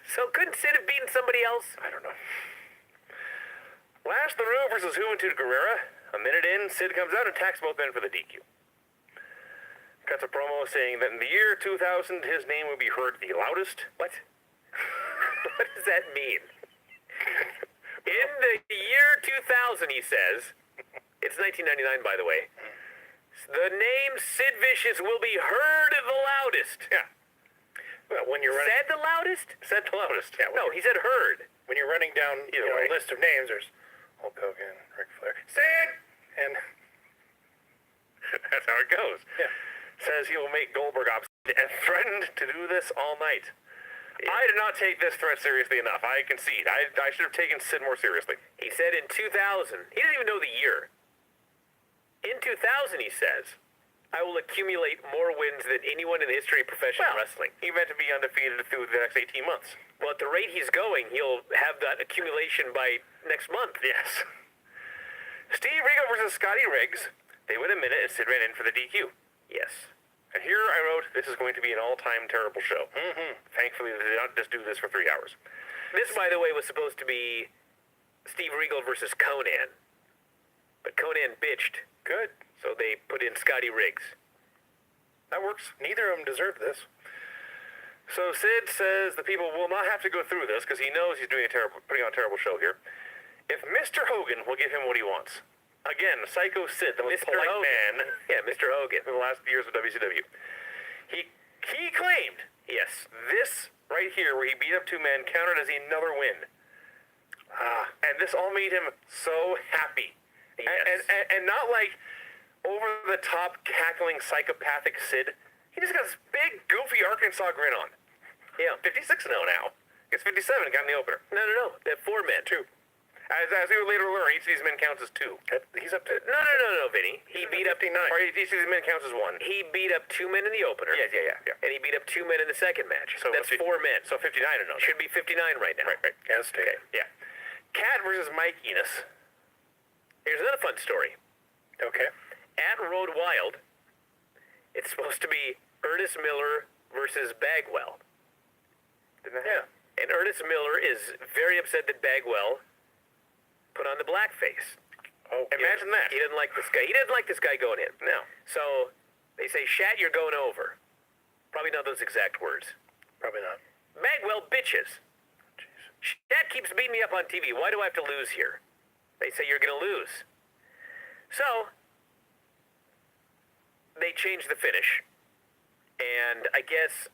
Speaker 1: So couldn't Sid have beaten somebody else?
Speaker 2: I don't know. Lash LaRue versus Juventud Guerrera. A minute in, Sid comes out and attacks both men for the DQ. Cuts a promo saying that in the year 2000, his name would be heard the loudest.
Speaker 1: What? What does that mean? In the year 2000, he says, it's 1999, by the way, the name Sid Vicious will be heard the loudest.
Speaker 2: Yeah.
Speaker 3: Well, when you're running,
Speaker 1: Said the loudest?
Speaker 2: Said the loudest. Yeah.
Speaker 1: No, he said heard.
Speaker 3: when you're running down
Speaker 2: Either way.
Speaker 3: a list of names, there's Hulk Hogan, Ric Flair, Sid, and
Speaker 2: That's how it goes.
Speaker 3: yeah.
Speaker 2: Says he will make Goldberg obstinate and threatened to do this all night. I did not take this threat seriously enough. I concede. I should have taken Sid more seriously.
Speaker 1: He said in 2000, he didn't even know the year. In 2000, he says, I will accumulate more wins than anyone in the history of professional wrestling.
Speaker 2: He meant to be undefeated through the next 18 months.
Speaker 1: Well, at the rate he's going, he'll have that accumulation by next month.
Speaker 2: Yes. Steve Regal versus Scotty Riggs. They went a minute and Sid ran in for the DQ.
Speaker 1: Yes.
Speaker 2: And here I wrote, this is going to be an all-time terrible show. Thankfully, they did not just do this for 3 hours.
Speaker 1: This, by the way, was supposed to be Steve Regal versus Conan. But Conan bitched,
Speaker 2: Good.
Speaker 1: so they put in Scotty Riggs.
Speaker 2: That works.
Speaker 3: Neither of them deserve this.
Speaker 2: So Sid says the people will not have to go through this because he knows he's doing putting on a terrible show here. If Mr. Hogan will give him what he wants. Again, Psycho Sid, the most
Speaker 1: Mr.
Speaker 2: polite
Speaker 1: Hogan.
Speaker 2: man
Speaker 1: Yeah, Mr. Hogan.
Speaker 2: in the last years of WCW. He claimed
Speaker 1: Yes.
Speaker 2: this right here, where he beat up two men, counted as another win. And this all made him so happy.
Speaker 1: Yes.
Speaker 2: And not like over-the-top, cackling, psychopathic Sid. He just got this big, goofy Arkansas grin on.
Speaker 1: Yeah.
Speaker 2: 56 now. It's 57, got in the opener.
Speaker 1: No. They're 4 men.
Speaker 2: 2. As we would later learn, each of these men counts as 2.
Speaker 3: He's up to
Speaker 1: No, Vinny. He beat up
Speaker 3: 59.
Speaker 2: Or each of these men counts as 1.
Speaker 1: He beat up 2 men in the opener.
Speaker 2: Yeah.
Speaker 1: And he beat up 2 men in the second match.
Speaker 2: So
Speaker 1: that's 4 men.
Speaker 2: So 59 or no?
Speaker 1: Should be 59 right now.
Speaker 2: Right.
Speaker 3: Yes,
Speaker 1: Okay.
Speaker 2: Yeah. Cat versus Mike Enos.
Speaker 1: Here's another fun story.
Speaker 3: Okay.
Speaker 1: At Road Wild, it's supposed to be Ernest Miller versus Bagwell.
Speaker 2: Didn't that happen?
Speaker 1: And Ernest Miller is very upset that Bagwell put on the blackface.
Speaker 3: Oh,
Speaker 2: Imagine that.
Speaker 1: He didn't like this guy. He didn't like this guy going in.
Speaker 2: No.
Speaker 1: So they say, Shat, you're going over. Probably not those exact words.
Speaker 3: probably not.
Speaker 1: Bagwell bitches. Shat keeps beating me up on TV. Why do I have to lose here? They say you're going to lose. So they changed the finish. And I guess,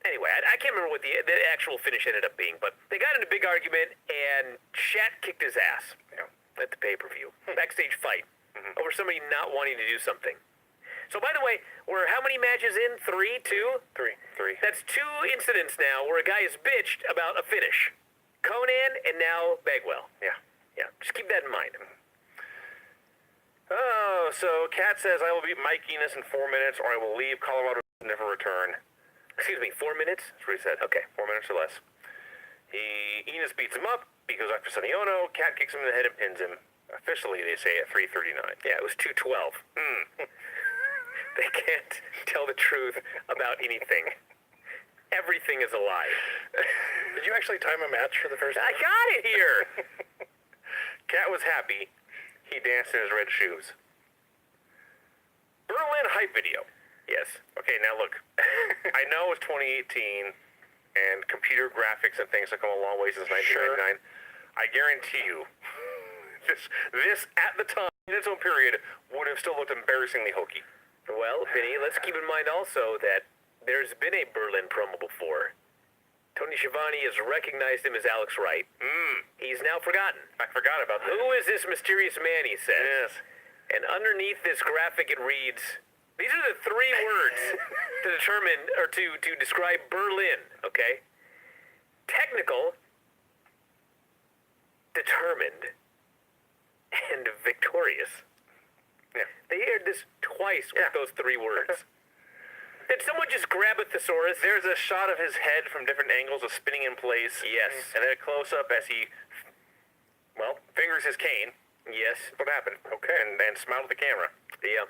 Speaker 1: anyway, I can't remember what the actual finish ended up being, but they got in a big argument, and Shat kicked his ass at the pay-per-view. Backstage fight over somebody not wanting to do something. So, by the way, we're how many matches in? 3, 2?
Speaker 3: 3.
Speaker 1: That's 2 incidents now where a guy is bitched about a finish. Conan and now Bagwell.
Speaker 2: Yeah.
Speaker 1: Just keep that in mind.
Speaker 2: Oh, so Cat says, I will beat Mike Enos in 4 minutes, or I will leave Colorado and never return.
Speaker 1: Excuse me, 4 minutes?
Speaker 2: That's what he said.
Speaker 1: Okay.
Speaker 2: 4 minutes or less. Enos beats him up. He goes after Sonny Ono. Cat kicks him in the head and pins him. Officially, they say at 3:39.
Speaker 1: Yeah, it was 2:12. They can't tell the truth about anything. Everything is a lie.
Speaker 3: Did you actually time a match for the first
Speaker 1: I
Speaker 3: time?
Speaker 1: got it here.
Speaker 2: Cat was happy. He danced in his red shoes. Berlin hype video.
Speaker 1: Yes.
Speaker 2: Okay, now look. I know it's 2018, and computer graphics and things have come a long way since 1999. I guarantee you, this at the time, in its own period, would have still looked embarrassingly hokey.
Speaker 1: Well, Vinny, let's keep in mind also that there's been a Berlin promo before. Tony Schiavone has recognized him as Alex Wright. He's now forgotten.
Speaker 2: I forgot about that.
Speaker 1: Who is this mysterious man, he says.
Speaker 2: Yes.
Speaker 1: And underneath this graphic it reads, these are the three words to determine, or to describe Berlin, okay? Technical, determined, and victorious.
Speaker 2: Yeah.
Speaker 1: They aired this twice with those three words. Did someone just grab a thesaurus?
Speaker 2: There's a shot of his head from different angles of spinning in place.
Speaker 1: Yes.
Speaker 2: And then a close-up as he, well, fingers his cane.
Speaker 1: Yes.
Speaker 2: What happened? Okay. And smiled at the camera.
Speaker 1: Yeah.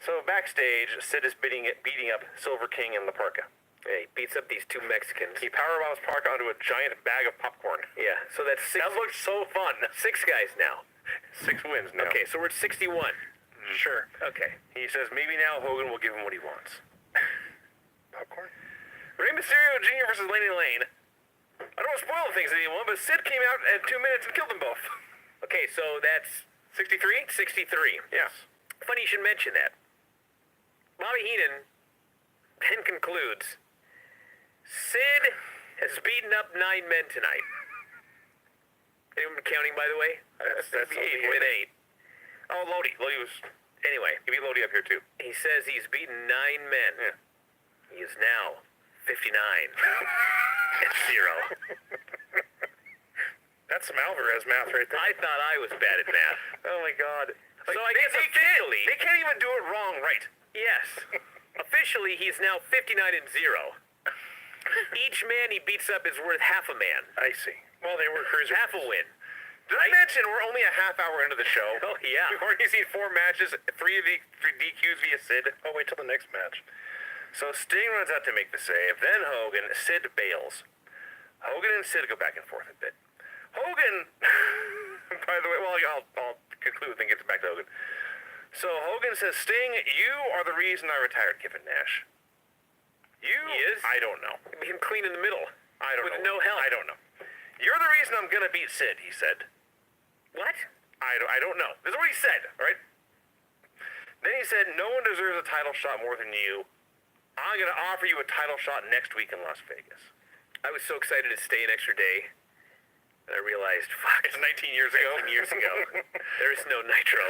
Speaker 2: So backstage, Sid is beating up Silver King in the parka.
Speaker 1: Yeah, he beats up these two Mexicans.
Speaker 2: He powerbombs Parka onto a giant bag of popcorn.
Speaker 1: Yeah, so that's six.
Speaker 2: That looks so fun.
Speaker 1: 6 guys now.
Speaker 2: 6 wins now.
Speaker 1: Okay, so we're at 61.
Speaker 3: Sure.
Speaker 1: Okay.
Speaker 2: He says maybe now Hogan will give him what he wants.
Speaker 3: Popcorn?
Speaker 2: Rey Mysterio Jr. versus Laney Lane. I don't want to spoil things to anyone, but Sid came out at 2 minutes and killed them both.
Speaker 1: Okay, so that's
Speaker 2: 63?
Speaker 1: 63.
Speaker 2: Yes.
Speaker 1: Funny you should mention that. Bobby Heenan then concludes, Sid has beaten up 9 men tonight. Anyone counting, by the way?
Speaker 2: That's
Speaker 1: 8 with 8.
Speaker 2: Oh, Lodi. Lodi was...
Speaker 1: Anyway,
Speaker 2: He beat Lodi up here, too.
Speaker 1: he says he's beaten 9 men.
Speaker 2: Yeah.
Speaker 1: He is now 59 and 0.
Speaker 3: That's some Alvarez math right there.
Speaker 1: I thought I was bad at math.
Speaker 2: Oh, my God.
Speaker 1: So I guess officially...
Speaker 2: They can't even do it wrong right.
Speaker 1: Yes. Officially, he's now 59 and 0. Each man he beats up is worth half a man.
Speaker 3: I see. Well, they were cruiser.
Speaker 1: Half a win.
Speaker 2: Did I mention we're only a half hour into the show?
Speaker 1: Oh, yeah.
Speaker 2: We've already seen 4 matches, 3 of the 3 DQs via Sid.
Speaker 3: Oh, wait till the next match.
Speaker 2: So Sting runs out to make the save, then Hogan, Sid bails. Hogan and Sid go back and forth a bit. Hogan, by the way, well, I'll conclude and get back to Hogan. So Hogan says, Sting, you are the reason I retired Kevin Nash. You?
Speaker 1: He is?
Speaker 2: I don't know.
Speaker 1: Him clean in the middle.
Speaker 2: I don't
Speaker 1: With
Speaker 2: know.
Speaker 1: no help.
Speaker 2: I don't know. You're the reason I'm gonna beat Sid, he said.
Speaker 1: What?
Speaker 2: I don't know. This is what he said, all right? Then he said, no one deserves a title shot more than you. I'm going to offer you a title shot next week in Las Vegas.
Speaker 1: I was so excited to stay an extra day. And I realized, fuck,
Speaker 2: It's 19 years ago.
Speaker 1: 19 years ago. There is no Nitro.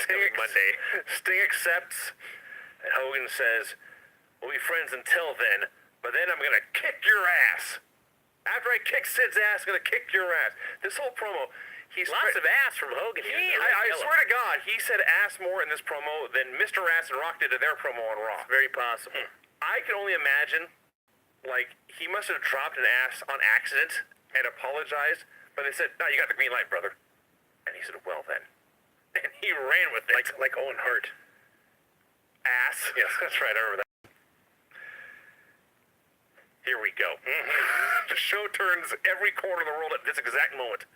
Speaker 1: It was Monday.
Speaker 2: Sting accepts, and Hogan says, we'll be friends until then, but then I'm going to kick your ass. After I kick Sid's ass, I'm going to kick your ass. This whole promo, he's...
Speaker 1: Lots of ass from Hogan.
Speaker 2: I swear to God, he said ass more in this promo than Mr. Ass and Rock did to their promo on Raw.
Speaker 1: Very possible.
Speaker 2: I can only imagine, like, he must have dropped an ass on accident and apologized, but they said, no, you got the green light, brother. And he said, well then. And he ran with it.
Speaker 3: Like Owen Hart.
Speaker 2: Ass. Yes, that's right, I remember that. Here we go. The show turns every corner of the world at this exact moment.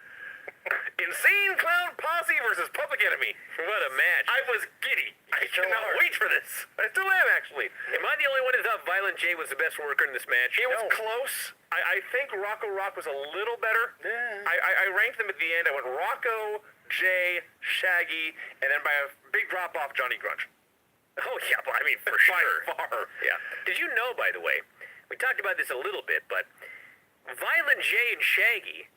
Speaker 2: Insane Clown Posse versus Public Enemy.
Speaker 1: What a match.
Speaker 2: I was giddy. I
Speaker 3: still
Speaker 2: cannot
Speaker 3: are.
Speaker 2: wait for this. I still am, actually.
Speaker 1: Am I the only one who thought Violent J was the best worker in this match?
Speaker 2: It was close. I think Rocco Rock was a little better.
Speaker 3: Yeah.
Speaker 2: I ranked them at the end. I went Rocco, Jay, Shaggy, and then by a big drop-off, Johnny Grunge.
Speaker 1: Oh, yeah, well, I mean, for
Speaker 2: By
Speaker 1: sure.
Speaker 2: far.
Speaker 1: Yeah. Did you know, by the way, we talked about this a little bit, but Violent J and Shaggy,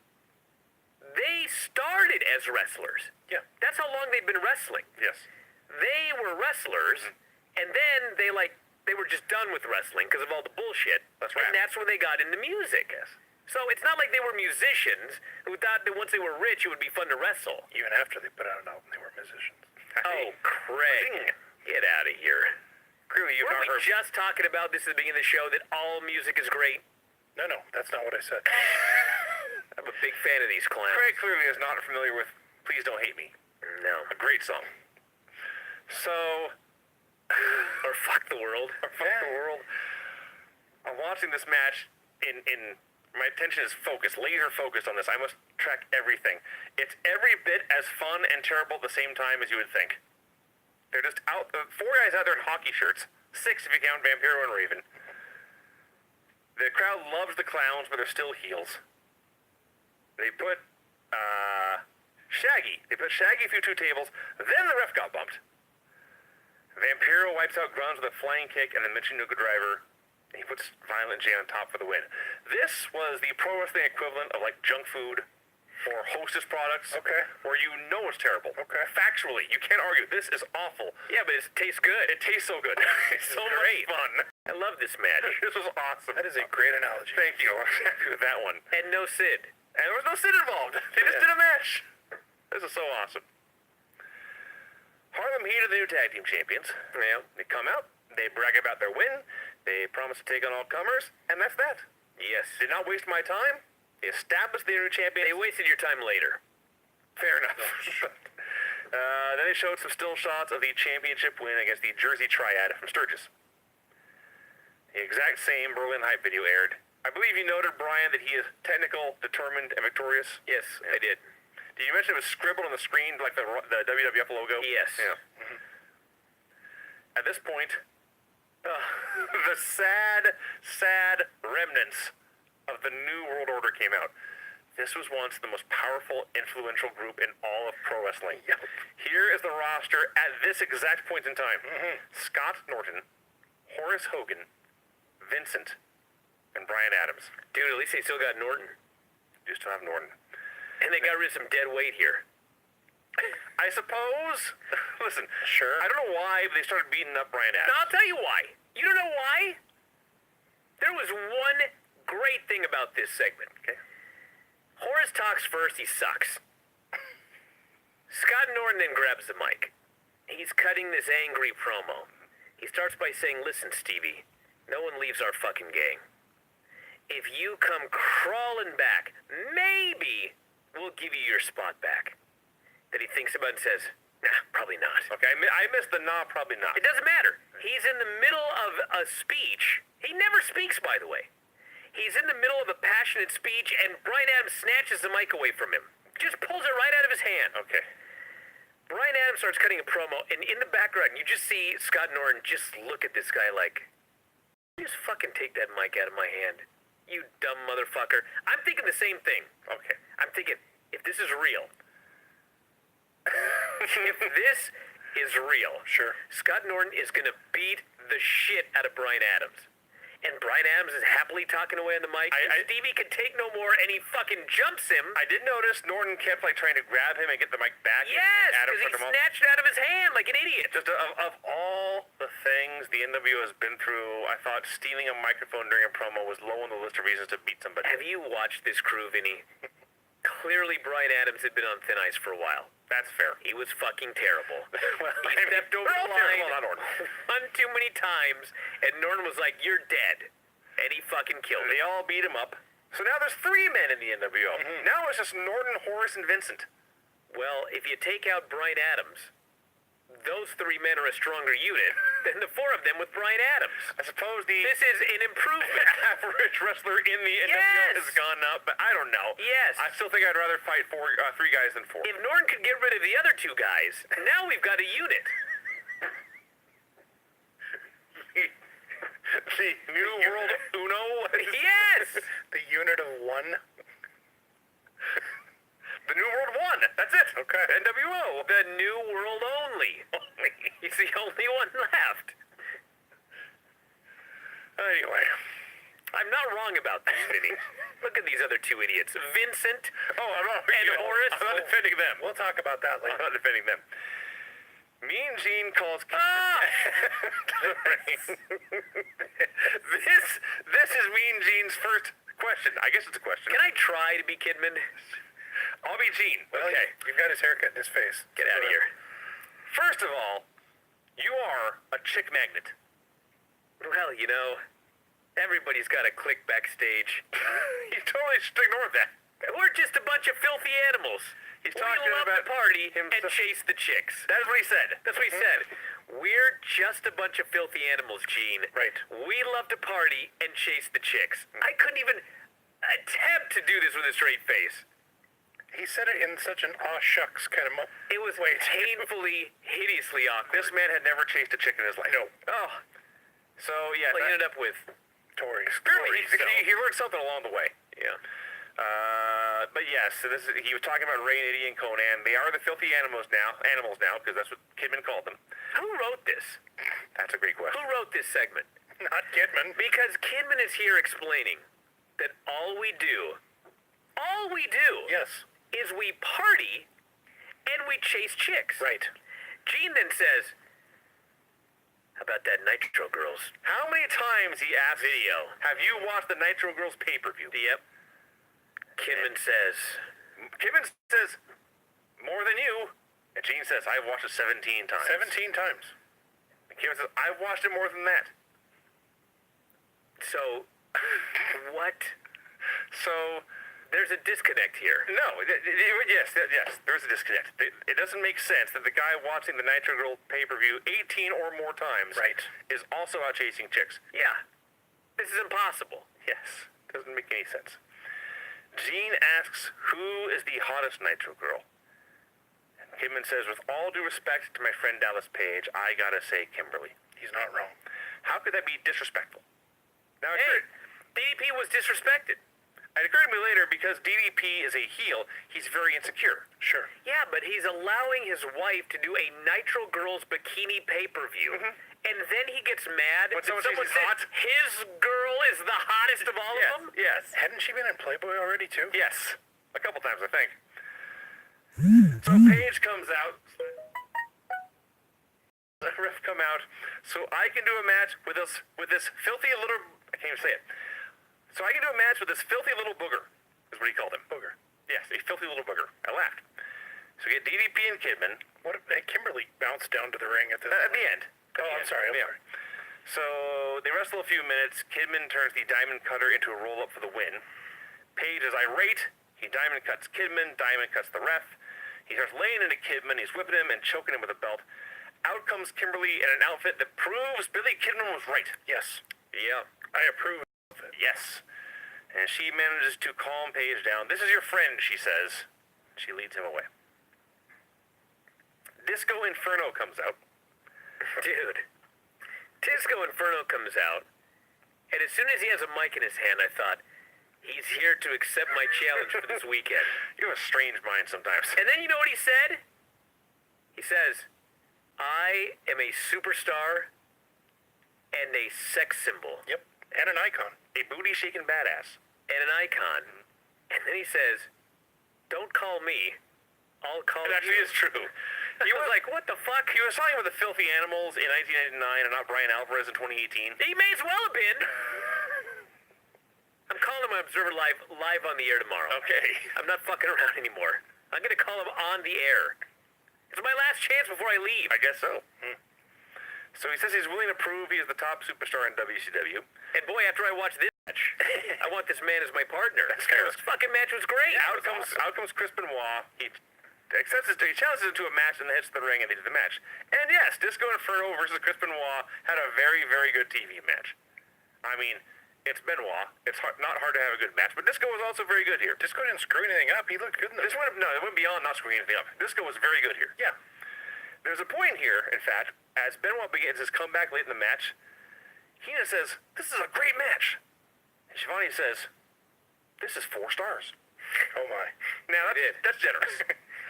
Speaker 1: they started as wrestlers.
Speaker 2: Yeah.
Speaker 1: That's how long they'd been wrestling.
Speaker 2: Yes.
Speaker 1: They were wrestlers, and then they were just done with wrestling because of all the bullshit.
Speaker 2: That's right.
Speaker 1: And that's when they got into music.
Speaker 2: Yes.
Speaker 1: So it's not like they were musicians who thought that once they were rich, it would be fun to wrestle.
Speaker 3: Even after they put out an album, they were musicians.
Speaker 1: Oh, Craig. Get out of here.
Speaker 2: Clearly, you've
Speaker 1: Weren't
Speaker 2: not
Speaker 1: we
Speaker 2: heard.
Speaker 1: just talking about this at the beginning of the show, that all music is great?
Speaker 3: No, that's not what I said.
Speaker 1: I'm a big fan of these clowns.
Speaker 2: Craig clearly is not familiar with Please Don't Hate Me.
Speaker 1: No.
Speaker 2: A great song. So,
Speaker 1: Or Fuck the World.
Speaker 2: fuck the world. I'm watching this match in my attention is focused, laser focused on this. I must track everything. It's every bit as fun and terrible at the same time as you would think. They're just out, 4 guys out there in hockey shirts. 6 if you count Vampiro and Raven. The crowd loves the clowns, but they're still heels. They put Shaggy. They put Shaggy through 2 tables. Then the ref got bumped. Vampiro wipes out Grunge with a flying kick and the Michinoku driver. And he puts Violent J on top for the win. This was the pro wrestling equivalent of like junk food or Hostess products.
Speaker 3: Okay.
Speaker 2: Where you know it's terrible.
Speaker 3: Okay.
Speaker 2: Factually, you can't argue. This is awful.
Speaker 1: Yeah, but it tastes good.
Speaker 2: It tastes so good. It's so
Speaker 1: great.
Speaker 2: much fun.
Speaker 1: I love this match.
Speaker 2: This was awesome.
Speaker 3: That is a great analogy.
Speaker 2: Thank you. I'm happy with that one.
Speaker 1: And no Sid.
Speaker 2: And there was no Sid involved. They just
Speaker 1: Yeah.
Speaker 2: did a match. This is so awesome. Harlem Heat are the new tag team champions. Well, they come out, they brag about their win, they promise to take on all comers, and that's that.
Speaker 1: Yes.
Speaker 2: Did not waste my time. They established the new champions.
Speaker 1: They wasted your time later.
Speaker 2: Fair enough. Then they showed some still shots of the championship win against the Jersey Triad from Sturgis. The exact same Berlin Hype video aired. I believe you noted, Brian, that he is technical, determined, and victorious.
Speaker 1: Yes, I did.
Speaker 2: Did you mention it was scribbled on the screen like the WWF logo?
Speaker 1: Yes.
Speaker 2: Yeah. At this point, the sad remnants of the New World Order came out. This was once the most powerful, influential group in all of pro wrestling.
Speaker 3: Yep.
Speaker 2: Here is the roster at this exact point in time. Scott Norton, Horace Hogan, Vincent, and Brian Adams.
Speaker 1: Dude, at least they still got Norton.
Speaker 2: You still have Norton.
Speaker 1: And they got rid of some dead weight here.
Speaker 2: I suppose, listen,
Speaker 3: Sure.
Speaker 2: I don't know why but they started beating up Brian
Speaker 1: Now,
Speaker 2: Adams.
Speaker 1: I'll tell you why. You don't know why? There was one great thing about this segment.
Speaker 2: Okay.
Speaker 1: Horace talks first, he sucks. Scott Norton then grabs the mic. He's cutting this angry promo. He starts by saying, "Listen, Stevie, no one leaves our fucking gang. If you come crawling back, maybe we'll give you your spot back." Then he thinks about it and says, "Nah, probably not."
Speaker 2: Okay, I missed the nah, probably not.
Speaker 1: It doesn't matter. He's in the middle of a speech. He never speaks, by the way. He's in the middle of a passionate speech, and Brian Adams snatches the mic away from him. Just pulls it right out of his hand.
Speaker 2: Okay.
Speaker 1: Brian Adams starts cutting a promo, and in the background, you just see Scott Norton just look at this guy like, "Just fucking take that mic out of my hand. You dumb motherfucker." I'm thinking the same thing.
Speaker 2: Okay.
Speaker 1: I'm thinking, if this is real, if this is real,
Speaker 3: Sure.
Speaker 1: Scott Norton is going to beat the shit out of Brian Adams. And Brian Adams is happily talking away on the mic. And Stevie can take no more, and he fucking jumps him.
Speaker 2: I did notice Norton kept like trying to grab him and get the mic back.
Speaker 1: Yes,
Speaker 2: and Adams
Speaker 1: because he
Speaker 2: took him off.
Speaker 1: snatched it out of his hand like an idiot.
Speaker 2: Just of all the things the NWO has been through, I thought stealing a microphone during a promo was low on the list of reasons to beat somebody.
Speaker 1: Have you watched this crew, Vinny? Clearly, Brian Adams had been on thin ice for a while.
Speaker 2: That's fair.
Speaker 1: He was fucking terrible.
Speaker 2: Well,
Speaker 1: He
Speaker 2: I mean,
Speaker 1: stepped over
Speaker 2: they're
Speaker 1: the
Speaker 2: all
Speaker 1: line
Speaker 2: terrible, not Norton.
Speaker 1: one too many times, and Norton was like, "You're dead." And he fucking killed
Speaker 2: They
Speaker 1: him.
Speaker 2: all beat him up. So now there's 3 men in the NWO. Now it's just Norton, Horace, and Vincent.
Speaker 1: Well, if you take out Brian Adams, those 3 men are a stronger unit than the 4 of them with Brian Adams.
Speaker 2: I suppose the
Speaker 1: This is an improvement.
Speaker 2: average wrestler in the NWO
Speaker 1: Yes.
Speaker 2: has gone up, but I don't know.
Speaker 1: Yes.
Speaker 2: I still think I'd rather fight 3 guys than 4.
Speaker 1: If Norton could get rid of the other 2 guys, now we've got a unit.
Speaker 2: The New World Uno.
Speaker 1: Yes!
Speaker 3: The unit of one.
Speaker 2: The New World 1. That's it.
Speaker 3: Okay.
Speaker 2: NWO.
Speaker 1: The New World only. He's the only one left.
Speaker 2: Anyway.
Speaker 1: I'm not wrong about this, Vinny. Look at these other 2 idiots. Vincent
Speaker 2: Oh, I'm not,
Speaker 1: and Horace.
Speaker 2: I'm not defending them.
Speaker 3: We'll talk about that
Speaker 2: I'm
Speaker 3: later.
Speaker 2: not defending them. Mean Gene calls
Speaker 1: Ah!
Speaker 2: This is Mean Gene's first question. I guess it's a question.
Speaker 1: Can I try to be Kidman?
Speaker 2: I'll be Gene.
Speaker 3: Well,
Speaker 2: Okay.
Speaker 3: you've got his haircut in his face.
Speaker 1: Get out of here.
Speaker 2: First of all, you are a chick magnet.
Speaker 1: Well, you know, Everybody's got a click backstage.
Speaker 2: You totally just ignored that.
Speaker 1: We're just a bunch of filthy animals.
Speaker 2: He's
Speaker 1: We
Speaker 2: talking
Speaker 1: love
Speaker 2: about
Speaker 1: to party and
Speaker 2: himself.
Speaker 1: chase the chicks.
Speaker 2: That's what he said.
Speaker 1: That's what he said. We're just a bunch of filthy animals, Gene.
Speaker 3: Right.
Speaker 1: We love to party and chase the chicks. I couldn't even attempt to do this with a straight face.
Speaker 3: He said it in such an aw shucks kind of
Speaker 1: It was
Speaker 3: Wait.
Speaker 1: painfully, hideously awkward.
Speaker 2: This man had never chased a chick in his life.
Speaker 3: No.
Speaker 1: Oh,
Speaker 2: So, yeah.
Speaker 1: well, he ended up with.
Speaker 3: Tories.
Speaker 2: He learned something along the way.
Speaker 1: Yeah.
Speaker 2: But yes, so he was talking about Ray and Eddie and Conan. They are the filthy animals now, because that's what Kidman called them.
Speaker 1: Who wrote this?
Speaker 2: That's a great question.
Speaker 1: Who wrote this segment?
Speaker 3: Not Kidman.
Speaker 1: Because Kidman is here explaining that all we do
Speaker 3: Yes.
Speaker 1: is we party and we chase chicks.
Speaker 3: Right.
Speaker 1: Gene then says, how about that Nitro Girls
Speaker 2: How many times, he asked,
Speaker 1: video?
Speaker 2: have you watched the Nitro Girls pay-per-view?
Speaker 1: Yep. Kidman says,
Speaker 2: Kidman says, more than you. And Gene says, I've watched it 17 times.
Speaker 3: 17 times.
Speaker 2: And Kidman says, I've watched it more than that.
Speaker 1: so, what?
Speaker 2: So,
Speaker 1: There's a disconnect here.
Speaker 2: no, yes, there's a disconnect. It doesn't make sense that the guy watching the Nitro Girl pay-per-view 18 or more times
Speaker 3: Right.
Speaker 2: is also out chasing chicks.
Speaker 1: Yeah. This is impossible.
Speaker 2: Yes, doesn't make any sense. Gene asks, who is the hottest Nitro Girl? And Kidman says, with all due respect to my friend Dallas Page, I gotta say Kimberly.
Speaker 3: He's not wrong.
Speaker 2: How could that be disrespectful? Now,
Speaker 1: Hey, DDP was disrespected.
Speaker 2: it occurred to me later, because DDP is a heel, he's very insecure.
Speaker 3: Sure.
Speaker 1: Yeah, but he's allowing his wife to do a Nitro Girls bikini pay-per-view. And then he gets mad
Speaker 2: When
Speaker 1: that
Speaker 2: someone
Speaker 1: someone
Speaker 2: says he's
Speaker 1: said
Speaker 2: hot?
Speaker 1: his girl is the hottest of all of them.
Speaker 2: Yes,
Speaker 3: Hadn't she been in Playboy already, too?
Speaker 2: yes. A couple times, I think. So Paige comes out. The ref come out. So I can do a match with this filthy little... I can't even say it. So I can do a match with this filthy little booger, is what he called him.
Speaker 3: Booger.
Speaker 2: Yes, a filthy little booger. I laughed. So we get DDP and Kidman
Speaker 3: What? Kimberly bounced down to the ring at the...
Speaker 2: at the end.
Speaker 3: Oh, I'm sorry. I'm
Speaker 2: Yeah.
Speaker 3: sorry.
Speaker 2: So they wrestle a few minutes. Kidman turns the diamond cutter into a roll-up for the win. Page is irate. He diamond cuts Kidman. Diamond cuts the ref. He starts laying into Kidman. He's whipping him and choking him with a belt. Out comes Kimberly in an outfit that proves Billy Kidman was right.
Speaker 3: Yes.
Speaker 1: Yeah.
Speaker 3: I approve of it.
Speaker 2: Yes. And she manages to calm Paige down. This is your friend, she says. She leads him away. Disco Inferno comes out.
Speaker 1: Dude. Disco Inferno comes out, and as soon as he has a mic in his hand, I thought, he's here to accept my challenge for this weekend.
Speaker 2: You have a strange mind sometimes.
Speaker 1: And then you know what he said? He says, I am a superstar and a sex symbol
Speaker 3: Yep. And an icon.
Speaker 2: A booty-shaking badass.
Speaker 1: and an icon. And then he says, don't call me, I'll call
Speaker 2: It actually
Speaker 1: you.
Speaker 2: is true.
Speaker 1: He was like, what the fuck?
Speaker 2: He was talking about the filthy animals in 1999 and not Brian Alvarez in 2018.
Speaker 1: He may as well have been. I'm calling him on Observer live on the air tomorrow.
Speaker 2: Okay.
Speaker 1: I'm not fucking around anymore. I'm going to call him on the air. It's my last chance before I leave.
Speaker 2: I guess so. So he says he's willing to prove he is the top superstar in WCW.
Speaker 1: And boy, after I watch this match, I want this man as my partner.
Speaker 2: fair.
Speaker 1: This fucking match was great.
Speaker 2: Out comes Chris Benoit. He challenges him to a match and then hits the ring and they did the match. And yes, Disco Inferno versus Chris Benoit had a very, very good TV match. I mean, it's Benoit. It's not hard to have a good match, but Disco was also very good here.
Speaker 3: Disco didn't screw anything up. He looked good in the...
Speaker 2: It went beyond not screwing anything up. Disco was very good here.
Speaker 3: Yeah.
Speaker 2: There's a point here, in fact, as Benoit begins his comeback late in the match, Hina says, "This is a great match." And Shivani says, "This is 4 stars."
Speaker 3: Oh, my.
Speaker 2: Now, that's generous.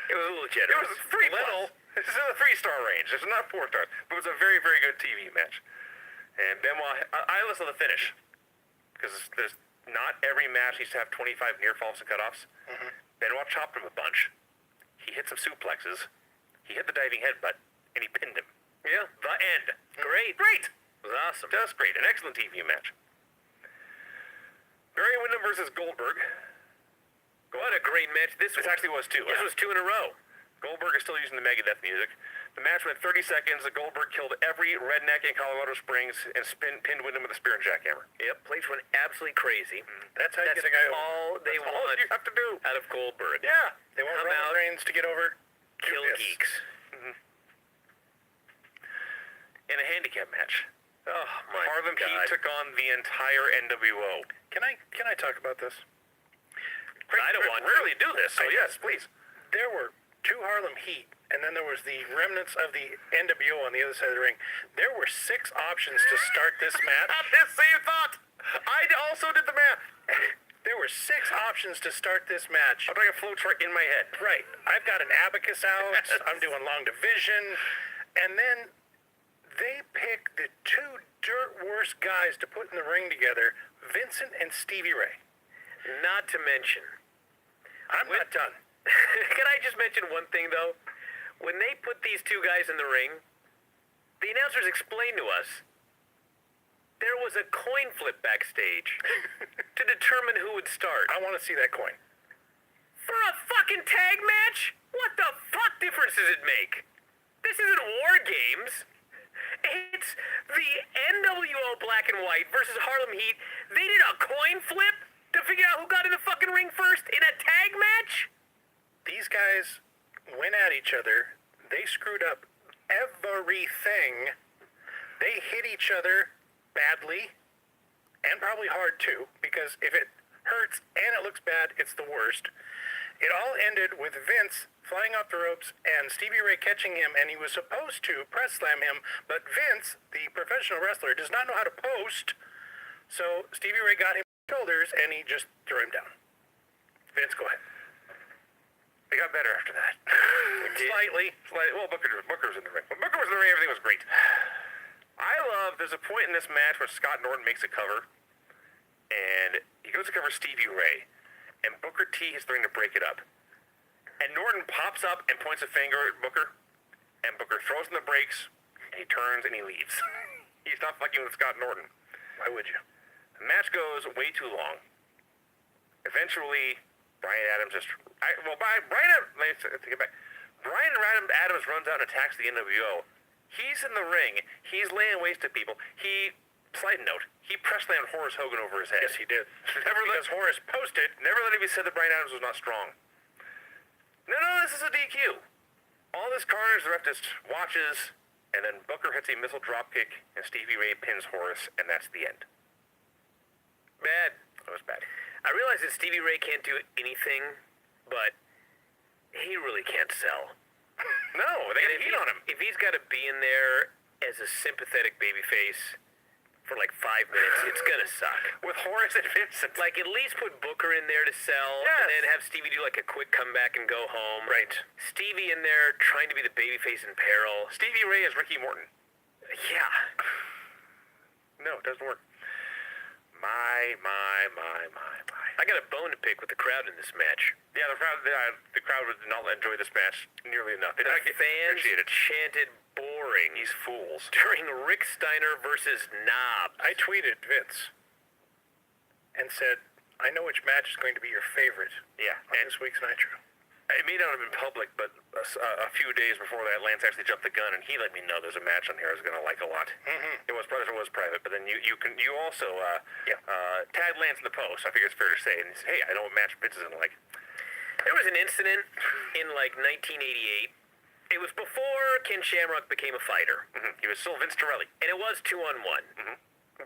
Speaker 1: It was a little
Speaker 2: It
Speaker 1: generous.
Speaker 2: was 3
Speaker 1: Little.
Speaker 2: plus. This is in the 3-star range. It's not 4 stars. But it was a very, very good TV match. And Benoit, I listen to the finish. Because there's not every match needs to have 25 near falls and cutoffs. Benoit chopped him a bunch. He hit some suplexes. He hit the diving headbutt. And he pinned him.
Speaker 1: Yeah, the end. Great.
Speaker 2: Great!
Speaker 1: It was awesome.
Speaker 2: Just great. An excellent TV match. Barry Windham versus Goldberg.
Speaker 1: What a great match. This
Speaker 2: This actually was 2.
Speaker 1: This was 2 in a row.
Speaker 2: Goldberg is still using the Megadeth music. The match went 30 seconds. Goldberg killed every redneck in Colorado Springs and pinned Wyndham with a spear and jackhammer.
Speaker 1: Yep, place went absolutely crazy.
Speaker 3: That's how you
Speaker 1: That's
Speaker 3: get a guy over.
Speaker 1: all they
Speaker 2: That's all
Speaker 1: want
Speaker 2: you have to do.
Speaker 1: out of Goldberg.
Speaker 2: Yeah.
Speaker 3: They want
Speaker 1: Come
Speaker 3: Roman
Speaker 1: out,
Speaker 3: Reigns to get over.
Speaker 1: kill
Speaker 3: Yes.
Speaker 1: geeks.
Speaker 2: In a handicap match,
Speaker 1: Oh my
Speaker 2: Harlem
Speaker 1: God.
Speaker 2: Heat took on the entire NWO.
Speaker 3: Can I talk about this?
Speaker 1: I don't want to.
Speaker 2: rarely do this, so
Speaker 3: I-
Speaker 2: yes, please.
Speaker 3: There were 2 Harlem Heat, and then there was the remnants of the NWO on the other side of the ring. There were 6 options to start this match.
Speaker 2: The same thought. I also did the math.
Speaker 3: There were 6 options to start this match.
Speaker 2: I'm doing a flow chart in my head.
Speaker 3: Right. I've got an abacus out. I'm doing long division. And then they pick the 2 dirt worst guys to put in the ring together, Vincent and Stevie Ray.
Speaker 1: Not to mention,
Speaker 3: I'm not done.
Speaker 1: can I just mention one thing though? When they put these 2 guys in the ring, the announcers explained to us there was a coin flip backstage to determine who would start.
Speaker 3: I want to see that coin.
Speaker 1: For a fucking tag match? What the fuck difference does it make? This isn't War Games. It's the NWO Black and White versus Harlem Heat. They did a coin flip to figure out who got in the fucking ring first in a tag match?
Speaker 3: These guys went at each other. They screwed up everything. They hit each other badly and probably hard too, because if it hurts and it looks bad, it's the worst. It all ended with Vince flying off the ropes and Stevie Ray catching him, and he was supposed to press slam him, but Vince, the professional wrestler, does not know how to post, so Stevie Ray got him shoulders and he just threw him down. Vince, go ahead.
Speaker 2: It got better after that.
Speaker 3: Slightly.
Speaker 2: Well, Booker was in the ring. When Booker was in the ring, everything was great. There's a point in this match where Scott Norton makes a cover, and he goes to cover Stevie Ray, and Booker T is starting to break it up. And Norton pops up and points a finger at Booker, and Booker throws in the brakes, and he turns and he leaves. He's not fucking with Scott Norton.
Speaker 3: Why would you?
Speaker 2: The match goes way too long. Eventually, Brian Adams Adams runs out and attacks the NWO. He's in the ring. He's laying waste to people. Side note, he press slammed Horace Hogan over his head.
Speaker 3: Yes, he did.
Speaker 2: Because Horace posted, never let it be said that Brian Adams was not strong. No, this is a DQ. All this carnage, the ref just watches, and then Booker hits a missile dropkick, and Stevie Ray pins Horace, and that's the end.
Speaker 1: Bad.
Speaker 2: That was bad.
Speaker 1: I realize that Stevie Ray can't do anything, but he really can't sell.
Speaker 2: No, they
Speaker 1: And
Speaker 2: got heat on him.
Speaker 1: If he's got to be in there as a sympathetic babyface for like 5 minutes, it's gonna suck.
Speaker 2: With Horace and Vincent.
Speaker 1: Like, at least put Booker in there to sell,
Speaker 2: Yes.
Speaker 1: and then have Stevie do like a quick comeback and go home.
Speaker 3: Right.
Speaker 1: Stevie in there trying to be the babyface in peril.
Speaker 2: Stevie Ray is Ricky Morton.
Speaker 1: Yeah.
Speaker 2: No, it doesn't work. My.
Speaker 1: I got a bone to pick with the crowd in this match.
Speaker 2: Yeah, the crowd did not enjoy this match nearly enough. They
Speaker 1: The
Speaker 2: did not
Speaker 1: fans
Speaker 2: appreciate it.
Speaker 1: chanted boring
Speaker 2: These fools.
Speaker 1: during Rick Steiner versus Knob.
Speaker 3: I tweeted Vince and said, I know which match is going to be your favorite
Speaker 2: Yeah,
Speaker 3: on
Speaker 2: and
Speaker 3: this week's Nitro.
Speaker 2: it may not have been public, but a few days before that, Lance actually jumped the gun, and he let me know there's a match on here I was going to like a lot.
Speaker 3: Mm-hmm.
Speaker 2: It was private, but then you also
Speaker 3: Yeah.
Speaker 2: tagged Lance in the post. I figure it's fair to say, and he said, hey, I know what match Vince is going to like.
Speaker 1: There was an incident in like 1988. It was before Ken Shamrock became a fighter,
Speaker 2: He was still Vince Torelli.
Speaker 1: and it was 2-on-1.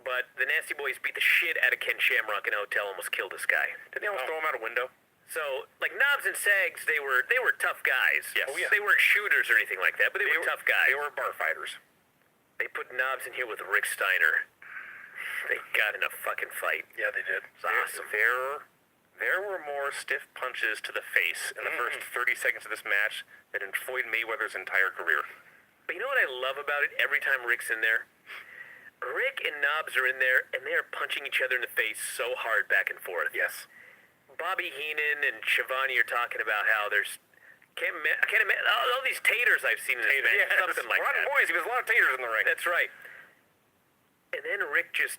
Speaker 1: But the Nasty Boys beat the shit out of Ken Shamrock in a hotel, almost killed this guy.
Speaker 2: Didn't they almost throw him out a window?
Speaker 1: So, like, Knobs and Sags, they were tough guys.
Speaker 2: Yes. Oh, yeah.
Speaker 1: They weren't shooters or anything like that, but they were tough guys.
Speaker 2: They were bar fighters.
Speaker 1: They put Knobs in here with Rick Steiner. They got in a fucking fight.
Speaker 3: Yeah, they did.
Speaker 1: It's awesome.
Speaker 2: There were more stiff punches to the face in the first 30 seconds of this match than in Floyd Mayweather's entire career.
Speaker 1: But you know what I love about it every time Rick's in there? Rick and Knobs are in there, and they are punching each other in the face so hard back and forth.
Speaker 3: Yes.
Speaker 1: Bobby Heenan and Shivani are talking about how there's... I can't imagine... All these taters I've seen in this match.
Speaker 2: Yeah,
Speaker 1: Something like
Speaker 2: Rotten
Speaker 1: that.
Speaker 2: Boys, he was a lot of taters in the ring.
Speaker 1: That's right. And then Rick just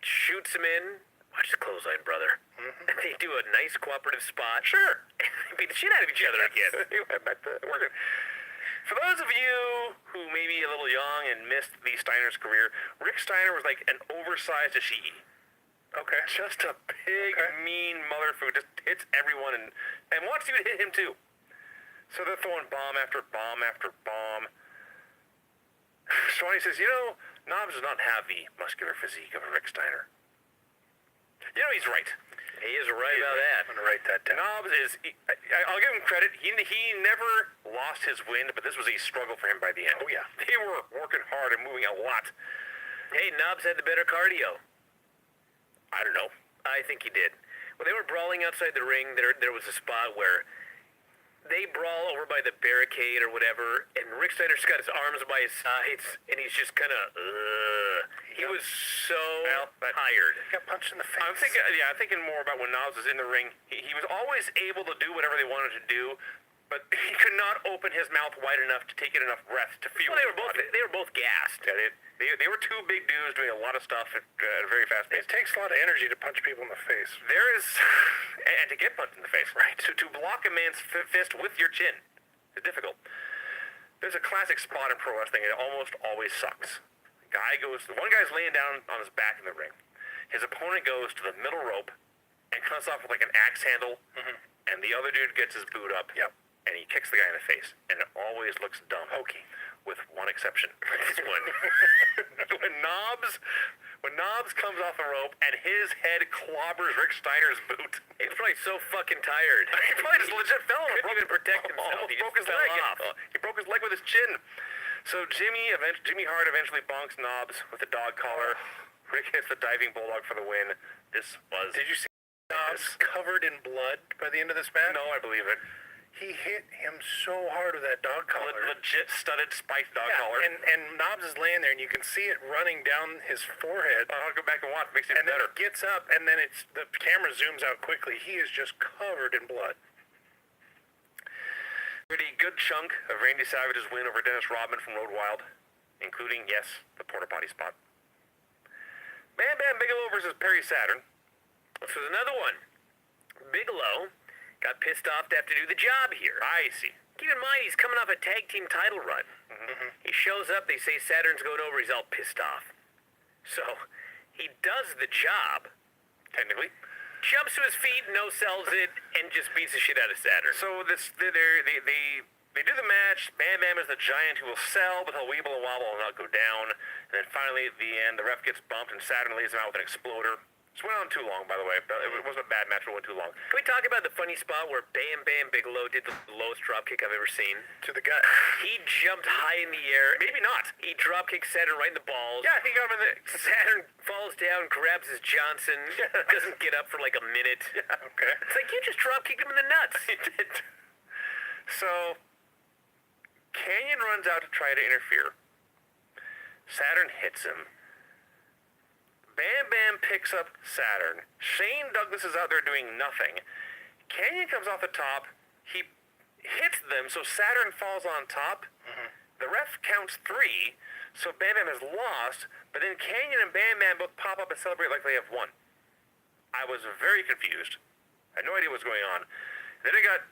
Speaker 1: shoots him in. Watch the clothesline, brother. And they do a nice cooperative spot.
Speaker 2: Sure.
Speaker 1: And they beat the shit out of each other again.
Speaker 2: He went back to working. For those of you who may be a little young and missed Lee Steiner's career, Rick Steiner was like an oversized Ishii.
Speaker 3: Okay.
Speaker 2: Just a big, mean motherfucker. Just hits everyone and wants you to hit him too. So they're throwing bomb after bomb after bomb. Shawnee says, Knobs does not have the muscular physique of a Rick Steiner. He's right.
Speaker 1: He is right about that.
Speaker 3: I'm going to write that down.
Speaker 2: Knobs I'll give him credit. He never lost his wind, but this was a struggle for him by the end.
Speaker 3: Oh, yeah.
Speaker 2: They were working hard and moving a lot.
Speaker 1: Hey, Knobs had the better cardio.
Speaker 2: I don't know.
Speaker 1: I think he did. When they were brawling outside the ring, there was a spot where they brawl over by the barricade or whatever, and Rick Steiner's got his arms by his sides, and he's just kind of, He was so tired.
Speaker 3: He got punched in the face.
Speaker 2: I'm thinking more about when Knobs was in the ring. He was always able to do whatever they wanted to do, but he could not open his mouth wide enough to take in enough breath to feel.
Speaker 1: Well, they were both gassed.
Speaker 2: Yeah, they were two big dudes doing a lot of stuff at a very fast pace.
Speaker 3: It takes a lot of energy to punch people in the face.
Speaker 2: There is, and to get punched in the face, right? To block a man's fist with your chin is difficult. There's a classic spot in pro wrestling, and it almost always sucks. One guy's laying down on his back in the ring. His opponent goes to the middle rope and cuts off with like an axe handle, and the other dude gets his boot up, and he kicks the guy in the face, and it always looks dumb.
Speaker 3: Hokey.
Speaker 2: With one exception. when Knobs comes off the rope and his head clobbers Rick Steiner's boot.
Speaker 1: He was probably so fucking tired.
Speaker 2: He probably just legit fell on
Speaker 1: Couldn't even protect himself.
Speaker 2: Almost
Speaker 1: He
Speaker 2: broke his
Speaker 1: just fell
Speaker 2: leg.
Speaker 1: off.
Speaker 2: He broke his leg with his chin. So Jimmy Hart eventually bonks Knobs with a dog collar. Rick hits the diving bulldog for the win. This was...
Speaker 3: Did you see Knobs covered in blood by the end of this match?
Speaker 2: No, I believe it.
Speaker 3: He hit him so hard with that dog collar.
Speaker 2: Legit studded spiked dog collar.
Speaker 3: And Knobs is laying there, and you can see it running down his forehead.
Speaker 2: I'll go back and watch. Makes it
Speaker 3: and
Speaker 2: better.
Speaker 3: Then it gets up, and then the camera zooms out quickly. He is just covered in blood.
Speaker 2: Pretty good chunk of Randy Savage's win over Dennis Rodman from Road Wild, including, yes, the porta potty spot. Bam Bam Bigelow versus Perry Saturn.
Speaker 1: This was another one. Bigelow got pissed off to have to do the job here.
Speaker 2: I see.
Speaker 1: Keep in mind, he's coming off a tag team title run. He shows up, they say Saturn's going over, he's all pissed off. So, he does the job,
Speaker 2: Technically.
Speaker 1: jumps to his feet, no-sells it, and just beats the shit out of Saturn.
Speaker 2: So they do the match. Bam Bam is the giant who will sell, but he'll weeble and wobble and not go down. And then finally at the end, the ref gets bumped and Saturn lays him out with an exploder. This went on too long, by the way. It wasn't a bad match, but it went too long.
Speaker 1: Can we talk about the funny spot where Bam Bam Bigelow did the lowest dropkick I've ever seen?
Speaker 3: To the gut.
Speaker 1: He jumped high in the air.
Speaker 2: Maybe not.
Speaker 1: He dropkicked Saturn right in the balls.
Speaker 2: Yeah, he got him in the...
Speaker 1: Saturn falls down, grabs his Johnson, doesn't get up for like a minute.
Speaker 3: Okay.
Speaker 1: It's like, you just dropkicked him in the nuts.
Speaker 2: He did. So, Canyon runs out to try to interfere. Saturn hits him. Bam Bam picks up Saturn. Shane Douglas is out there doing nothing. Canyon comes off the top. He hits them, so Saturn falls on top. The ref counts 3, so Bam Bam has lost, but then Canyon and Bam Bam both pop up and celebrate like they have won. I was very confused. I had no idea what was going on. Then it got...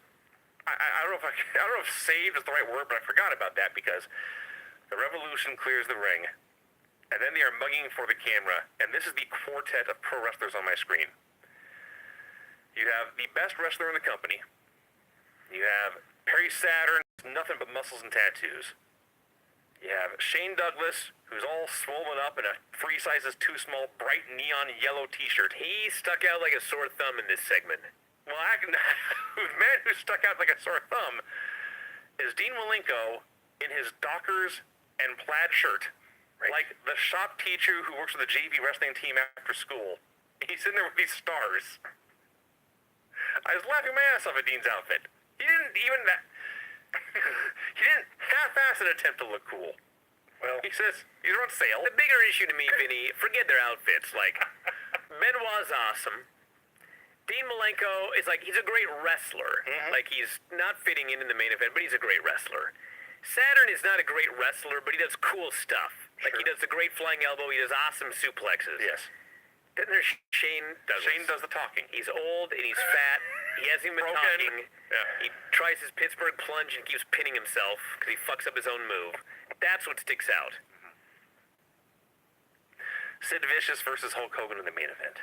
Speaker 2: I don't know if saved is the right word, but I forgot about that because the Revolution clears the ring. And then they are mugging for the camera. And this is the quartet of pro wrestlers on my screen. You have the best wrestler in the company. You have Perry Saturn, nothing but muscles and tattoos. You have Shane Douglas, who's all swollen up in a 3 sizes too small, bright neon yellow t-shirt.
Speaker 1: He stuck out like a sore thumb in this segment.
Speaker 2: Well, the man who stuck out like a sore thumb is Dean Malenko in his Dockers and plaid shirt. Right. Like the shop teacher who works with the JV wrestling team after school. He's in there with these stars. I was laughing my ass off at Dean's outfit. He didn't even he didn't half-ass an attempt to look cool. Well, he says, these are on sale.
Speaker 1: The bigger issue to me, Vinny, forget their outfits. Like, Benoit's awesome. Dean Malenko is like, he's a great wrestler. Like, he's not fitting in the main event, but he's a great wrestler. Saturn is not a great wrestler, but he does cool stuff. Like, he does the great flying elbow, he does awesome suplexes.
Speaker 2: Yes.
Speaker 1: Then there's Shane Douglas.
Speaker 2: Shane does the talking.
Speaker 1: He's old and he's fat. He hasn't even been
Speaker 2: Broken.
Speaker 1: talking.
Speaker 2: Yeah.
Speaker 1: He tries his Pittsburgh plunge and keeps pinning himself because he fucks up his own move. That's what sticks out.
Speaker 2: Sid Vicious versus Hulk Hogan in the main event.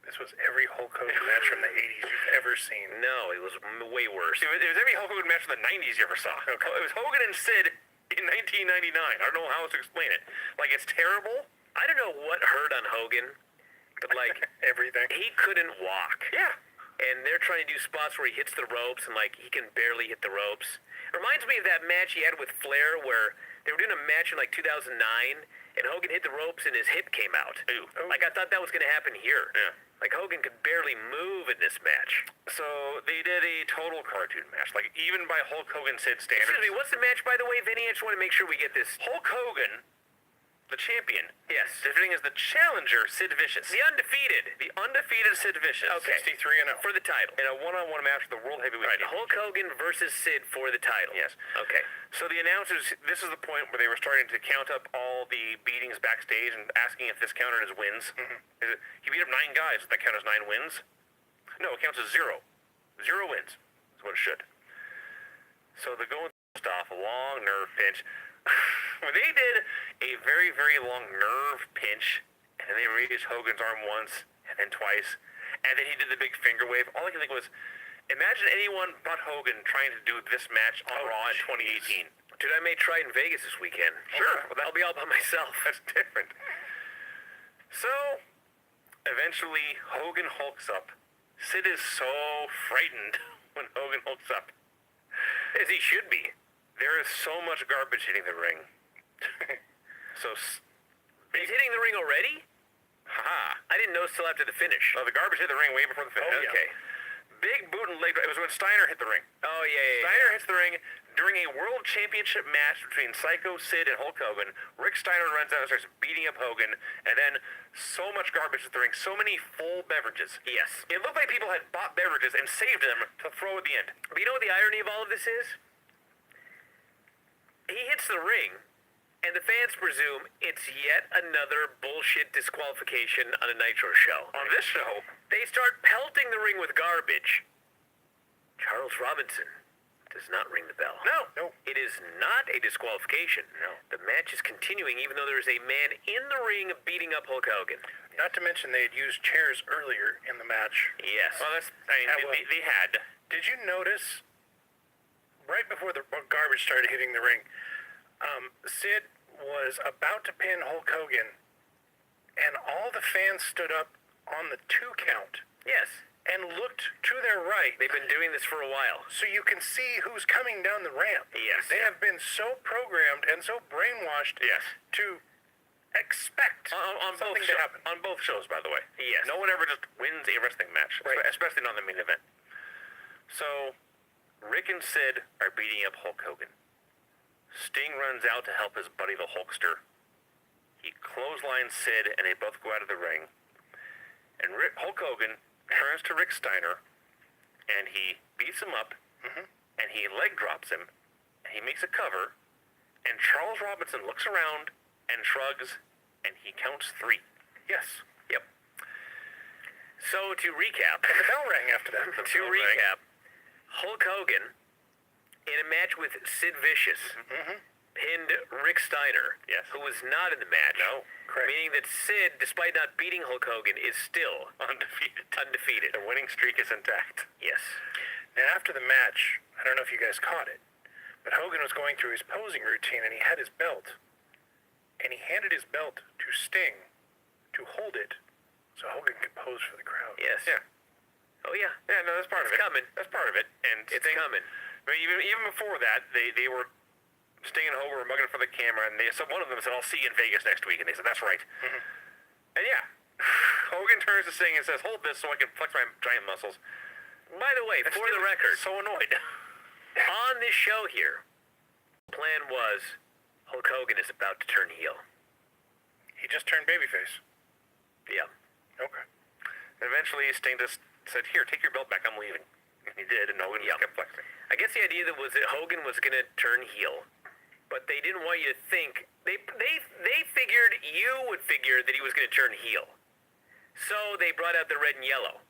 Speaker 3: This was every Hulk Hogan match from the 80s you've ever seen.
Speaker 1: No, it was way worse.
Speaker 2: It was every Hulk Hogan match from the 90s you ever saw.
Speaker 3: Okay.
Speaker 2: It was Hogan and Sid in 1999. I don't know how else to explain it. Like, it's terrible.
Speaker 1: I don't know what hurt on Hogan, but like
Speaker 3: Everything.
Speaker 1: he couldn't walk.
Speaker 2: Yeah.
Speaker 1: And they're trying to do spots where he hits the ropes and like he can barely hit the ropes. Reminds me of that match he had with Flair where they were doing a match in like 2009 and Hogan hit the ropes and his hip came out.
Speaker 2: Ooh.
Speaker 1: Like I thought that was going to happen here.
Speaker 2: Yeah.
Speaker 1: Like Hogan could barely move in this match.
Speaker 2: So they did a total cartoon match. Like, even by Hulk Hogan Sid standards.
Speaker 1: Excuse me, what's the match by the way, Vinny? I just want to make sure we get this.
Speaker 2: Hulk Hogan, the champion,
Speaker 1: Yes.
Speaker 2: defeating as the challenger, Sid Vicious.
Speaker 1: The undefeated.
Speaker 2: The undefeated Sid Vicious.
Speaker 1: Okay.
Speaker 3: 63 and 0.
Speaker 1: For the title.
Speaker 2: In a one-on-one match with the World Heavyweight
Speaker 1: Right,
Speaker 2: Championship.
Speaker 1: Hulk Hogan versus Sid for the title.
Speaker 2: Yes.
Speaker 1: Okay.
Speaker 2: So the announcers, this is the point where they were starting to count up all the beatings backstage and asking if this counted as wins. Is it, he beat up 9 guys. Does that count as 9 wins? No, it counts as 0. 0 wins. That's what it should. So they're going off a long nerve pinch. When they did a very, very long nerve pinch, and then they raised Hogan's arm once, and then twice, and then he did the big finger wave, all I can think was, imagine anyone but Hogan trying to do this match on Raw in 2018.
Speaker 1: Dude, I may try in Vegas this weekend.
Speaker 2: Sure.
Speaker 1: Well, I'll be all by myself.
Speaker 2: That's different. So, eventually, Hogan hulks up. Sid is so frightened when Hogan hulks up.
Speaker 1: As he should be.
Speaker 2: There is so much garbage hitting the ring.
Speaker 1: He's hitting the ring already?
Speaker 2: Haha.
Speaker 1: I didn't know till after the finish.
Speaker 2: No, the garbage hit the ring way before the finish.
Speaker 1: Oh, okay.
Speaker 2: Big boot and leg. It was when Steiner hit the ring.
Speaker 1: Oh, yeah.
Speaker 2: Steiner hits the ring during a world championship match between Psycho Sid and Hulk Hogan. Rick Steiner runs out and starts beating up Hogan, and then so much garbage at the ring, so many full beverages.
Speaker 1: Yes.
Speaker 2: It looked like people had bought beverages and saved them to throw at the end.
Speaker 1: But you know what the irony of all of this is? He hits the ring, and the fans presume it's yet another bullshit disqualification on a Nitro show.
Speaker 2: On this show,
Speaker 1: They start pelting the ring with garbage. Charles Robinson does not ring the bell.
Speaker 2: no.
Speaker 1: It is not a disqualification.
Speaker 2: No.
Speaker 1: The match is continuing even though there is a man in the ring beating up Hulk Hogan.
Speaker 3: Not to mention they had used chairs earlier in the match.
Speaker 1: Yes.
Speaker 2: Well, they had.
Speaker 3: Did you notice, right before the garbage started hitting the ring, Sid was about to pin Hulk Hogan, and all the fans stood up on the 2 count
Speaker 1: Yes.
Speaker 3: and looked to their right.
Speaker 1: They've been doing this for a while.
Speaker 3: So you can see who's coming down the ramp.
Speaker 1: Yes.
Speaker 3: They have been so programmed and so brainwashed
Speaker 2: Yes.
Speaker 3: to expect
Speaker 2: On
Speaker 3: something
Speaker 2: both
Speaker 3: to happen.
Speaker 2: On both shows, by the way.
Speaker 1: Yes.
Speaker 2: No one ever just wins a wrestling match,
Speaker 3: Right.
Speaker 2: especially not the main event. So, Rick and Sid are beating up Hulk Hogan. Sting runs out to help his buddy the Hulkster. He clotheslines Sid, and they both go out of the ring. And Hulk Hogan turns to Rick Steiner, and he beats him up, and he leg drops him, and he makes a cover, and Charles Robinson looks around and shrugs, and he counts 3.
Speaker 3: Yes.
Speaker 1: Yep. So to recap,
Speaker 3: And the bell rang after that.
Speaker 1: to recap, Hulk Hogan in a match with Sid Vicious pinned Rick Steiner,
Speaker 2: Yes.
Speaker 1: who was not in the match.
Speaker 2: No,
Speaker 3: correct.
Speaker 1: Meaning that Sid, despite not beating Hulk Hogan, is still undefeated.
Speaker 2: The winning streak is intact.
Speaker 1: Yes.
Speaker 3: Now, after the match, I don't know if you guys caught it, but Hogan was going through his posing routine, and he had his belt, and he handed his belt to Sting to hold it so Hogan could pose for the crowd.
Speaker 1: Yes.
Speaker 2: Yeah.
Speaker 1: Oh yeah.
Speaker 2: Yeah, no, that's part
Speaker 1: It's
Speaker 2: of it.
Speaker 1: coming.
Speaker 2: That's part of it. And
Speaker 1: It's
Speaker 2: Sting,
Speaker 1: coming.
Speaker 2: I mean, even before that, they were Sting and Hogan were mugging for the camera, and one of them said, "I'll see you in Vegas next week," and they said, "That's right." And yeah, Hogan turns to Sting and says, "Hold this so I can flex my giant muscles."
Speaker 1: By the way,
Speaker 2: And
Speaker 1: for
Speaker 2: Sting
Speaker 1: the
Speaker 2: was
Speaker 1: record,
Speaker 2: so annoyed.
Speaker 1: on this show here, the plan was Hulk Hogan is about to turn heel.
Speaker 3: He just turned babyface.
Speaker 1: Yeah.
Speaker 3: Okay.
Speaker 2: And eventually, Sting just said, "Here, take your belt back. I'm leaving." And he did, and Hogan just kept flexing.
Speaker 1: I guess the idea that was that Hogan was going to turn heel, but they didn't want you to think they figured you would figure that he was going to turn heel. So they brought out the red and yellow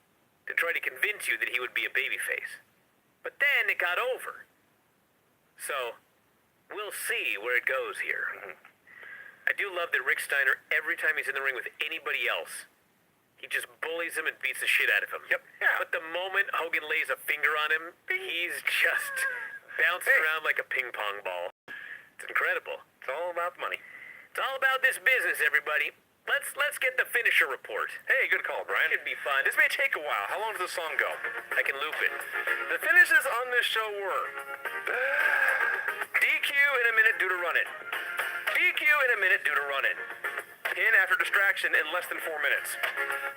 Speaker 1: to try to convince you that he would be a babyface. But then it got over. So we'll see where it goes here. I do love that Rick Steiner, every time he's in the ring with anybody else, he just bullies him and beats the shit out of him.
Speaker 2: Yep. Yeah.
Speaker 1: But the moment Hogan lays a finger on him, he's just bouncing around like a ping pong ball. It's incredible.
Speaker 2: It's all about the money.
Speaker 1: It's all about this business, everybody. Let's get the finisher report.
Speaker 2: Hey, good call, Brian.
Speaker 1: Should be fun.
Speaker 2: This may take a while. How long does the song go?
Speaker 1: I can loop it.
Speaker 2: The finishes on this show were DQ in a minute due to run-in. DQ in a minute due to run-in. Pin after distraction in less than 4 minutes.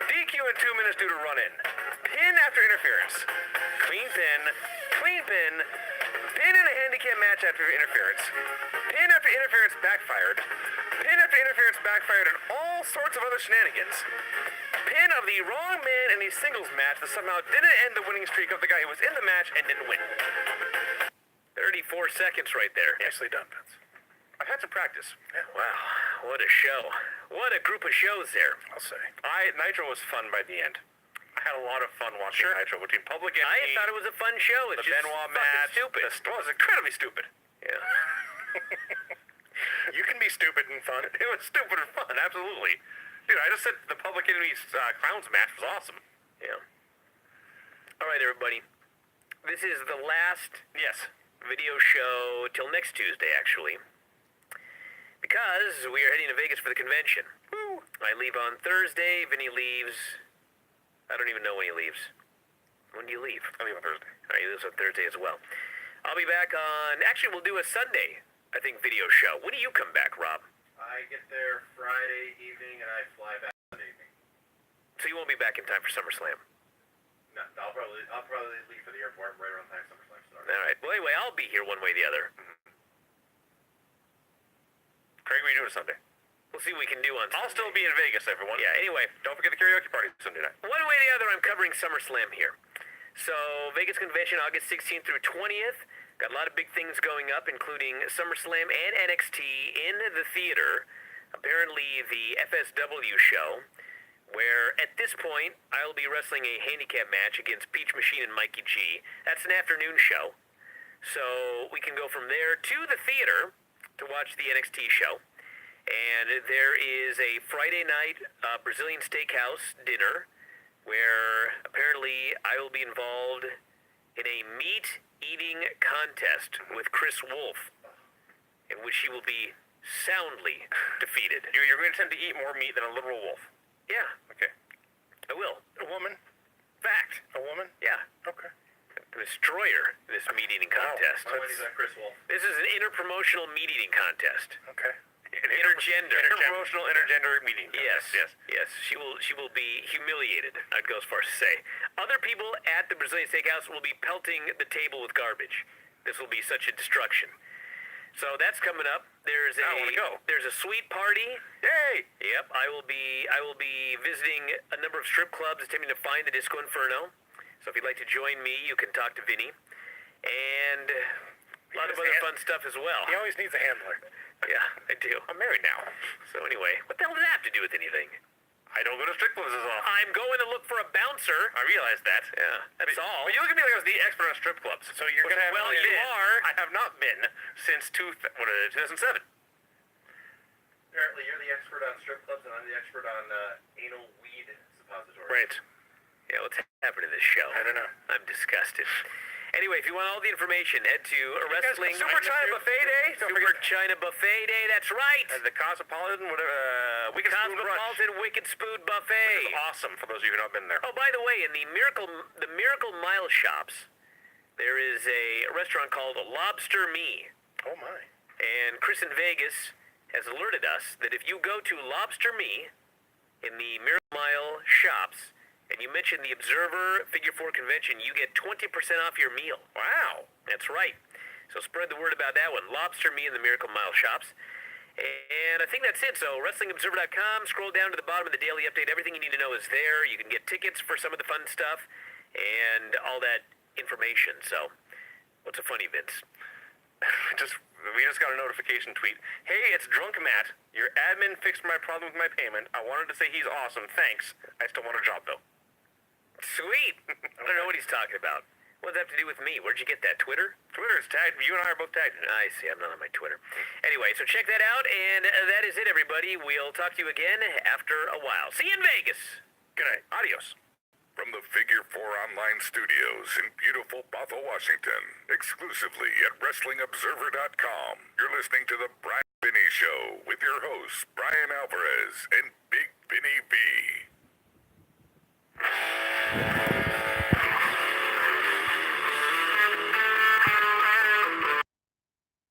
Speaker 2: DQ in 2 minutes due to run-in. Pin after interference. Clean pin. Clean pin. Pin in a handicap match after interference. Pin after interference backfired. Pin after interference backfired and all sorts of other shenanigans. Pin of the wrong man in a singles match that somehow didn't end the winning streak of the guy who was in the match and didn't win.
Speaker 1: 34 seconds right there.
Speaker 3: Nicely done, Vince.
Speaker 2: I've had some practice.
Speaker 1: Wow, what a show. What a group of shows there.
Speaker 3: I'll say.
Speaker 2: Nitro was fun by the end. I had a lot of fun watching Nitro between Public Enemy.
Speaker 1: I thought it was a fun show. It's
Speaker 2: the
Speaker 1: just
Speaker 2: Benoit
Speaker 1: fucking
Speaker 2: match.
Speaker 1: stupid.
Speaker 2: It was incredibly stupid.
Speaker 1: Yeah.
Speaker 3: You can be stupid and fun.
Speaker 2: It was stupid and fun, absolutely. Dude, I just said the Public Enemy's Clowns match was awesome.
Speaker 1: Yeah. All right, everybody. This is the last
Speaker 2: Yes.
Speaker 1: video show till next Tuesday, actually. Because we are heading to Vegas for the convention.
Speaker 2: Woo.
Speaker 1: I leave on Thursday. Vinny leaves. I don't even know when he leaves. When do you leave?
Speaker 2: I leave on Thursday.
Speaker 1: All right, he leaves on Thursday as well. I'll be back on... Actually, we'll do a Sunday, I think, video show. When do you come back, Rob?
Speaker 4: I get there Friday evening and I fly back Sunday evening.
Speaker 1: So you won't be back in time for SummerSlam.
Speaker 4: No, I'll probably leave for the airport right around the time SummerSlam starts.
Speaker 1: All right. Well, anyway, I'll be here one way or the other.
Speaker 2: Craig, what are you doing Sunday?
Speaker 1: We'll see what we can do on
Speaker 2: I'll
Speaker 1: Sunday.
Speaker 2: still be in Vegas, everyone.
Speaker 1: Yeah, anyway.
Speaker 2: Don't forget the karaoke party Sunday night.
Speaker 1: One way or the other, I'm covering SummerSlam here. So, Vegas Convention, August 16th through 20th. Got a lot of big things going up, including SummerSlam and NXT in the theater. Apparently, the FSW show, where at this point, I'll be wrestling a handicap match against Peach Machine and Mikey G. That's an afternoon show. So, we can go from there to the theater to watch the NXT show. And there is a Friday night Brazilian steakhouse dinner where apparently I will be involved in a meat-eating contest with Chris Wolf, in which he will be soundly defeated.
Speaker 2: You're going to attempt to eat more meat than a literal wolf.
Speaker 1: Yeah,
Speaker 2: Okay.
Speaker 1: I will.
Speaker 3: A woman?
Speaker 1: Fact.
Speaker 3: A woman?
Speaker 1: Yeah.
Speaker 3: Okay.
Speaker 1: A destroyer in this meat-eating contest.
Speaker 4: My money's on Chris Wolf.
Speaker 1: This is an interpromotional meat-eating contest.
Speaker 3: Okay.
Speaker 1: Intergender.
Speaker 2: Interpromotional, intergender meeting.
Speaker 1: Yes, yes. She will be humiliated. I'd go as far as to say. Other people at the Brazilian Steakhouse will be pelting the table with garbage. This will be such a destruction. So that's coming up. There's
Speaker 2: I wanna go.
Speaker 1: There's a sweet party.
Speaker 2: Yay!
Speaker 1: Yep, I will be visiting a number of strip clubs, attempting to find the Disco Inferno. So if you'd like to join me, you can talk to Vinny. And a lot of other fun stuff as well.
Speaker 3: He always needs a handler.
Speaker 1: Yeah, I do.
Speaker 2: I'm married now.
Speaker 1: So anyway, what the hell does that have to do with anything?
Speaker 2: I don't go to strip clubs as often.
Speaker 1: I'm going to look for a bouncer.
Speaker 2: I realize that.
Speaker 1: Yeah, that's all.
Speaker 2: But you look at me like I was the expert on strip clubs.
Speaker 3: So you're going to have...
Speaker 1: Well,
Speaker 3: only
Speaker 1: you
Speaker 3: been-
Speaker 1: are.
Speaker 2: I have not been since 2007.
Speaker 4: Apparently, you're the expert on strip clubs and I'm the expert on anal weed suppositories.
Speaker 3: Right.
Speaker 1: Yeah, what's happened to this show?
Speaker 3: I don't know.
Speaker 1: I'm disgusted. Anyway, if you want all the information, head to Wrestling...
Speaker 2: Super China Buffet Day. Don't
Speaker 1: Super
Speaker 2: forget
Speaker 1: China Buffet Day, that's right.
Speaker 2: the Cosmopolitan, whatever, Wicked Spoon Brunch.
Speaker 1: Cosmopolitan Wicked Spoon Buffet.
Speaker 2: It's awesome for those of you who have not been there.
Speaker 1: Oh, by the way, in the Miracle Mile shops, there is a restaurant called Lobster Me.
Speaker 3: Oh, my.
Speaker 1: And Chris in Vegas has alerted us that if you go to Lobster Me in the Miracle Mile shops, and you mention the Observer Figure 4 convention, you get 20% off your meal.
Speaker 2: Wow.
Speaker 1: That's right. So spread the word about that one. Lobster Me in the Miracle Mile shops. And I think that's it. So WrestlingObserver.com, scroll down to the bottom of the daily update. Everything you need to know is there. You can get tickets for some of the fun stuff and all that information. So what's so funny, Vince?
Speaker 2: We just got a notification tweet. Hey, it's Drunk Matt. Your admin fixed my problem with my payment. I wanted to say he's awesome. Thanks. I still want a job, though.
Speaker 1: Sweet. I don't know what he's talking about. What does that have to do with me? Where'd you get that? Twitter?
Speaker 2: Twitter's tagged. You and I are both tagged.
Speaker 1: I see. I'm not on my Twitter. Anyway, so check that out, and that is it, everybody. We'll talk to you again after a while. See you in Vegas.
Speaker 2: Good night. Adios.
Speaker 5: From the Figure 4 Online Studios in beautiful Bothell, Washington, exclusively at WrestlingObserver.com, you're listening to The Brian Vinny Show with your hosts, Brian Alvarez and Big Vinny V.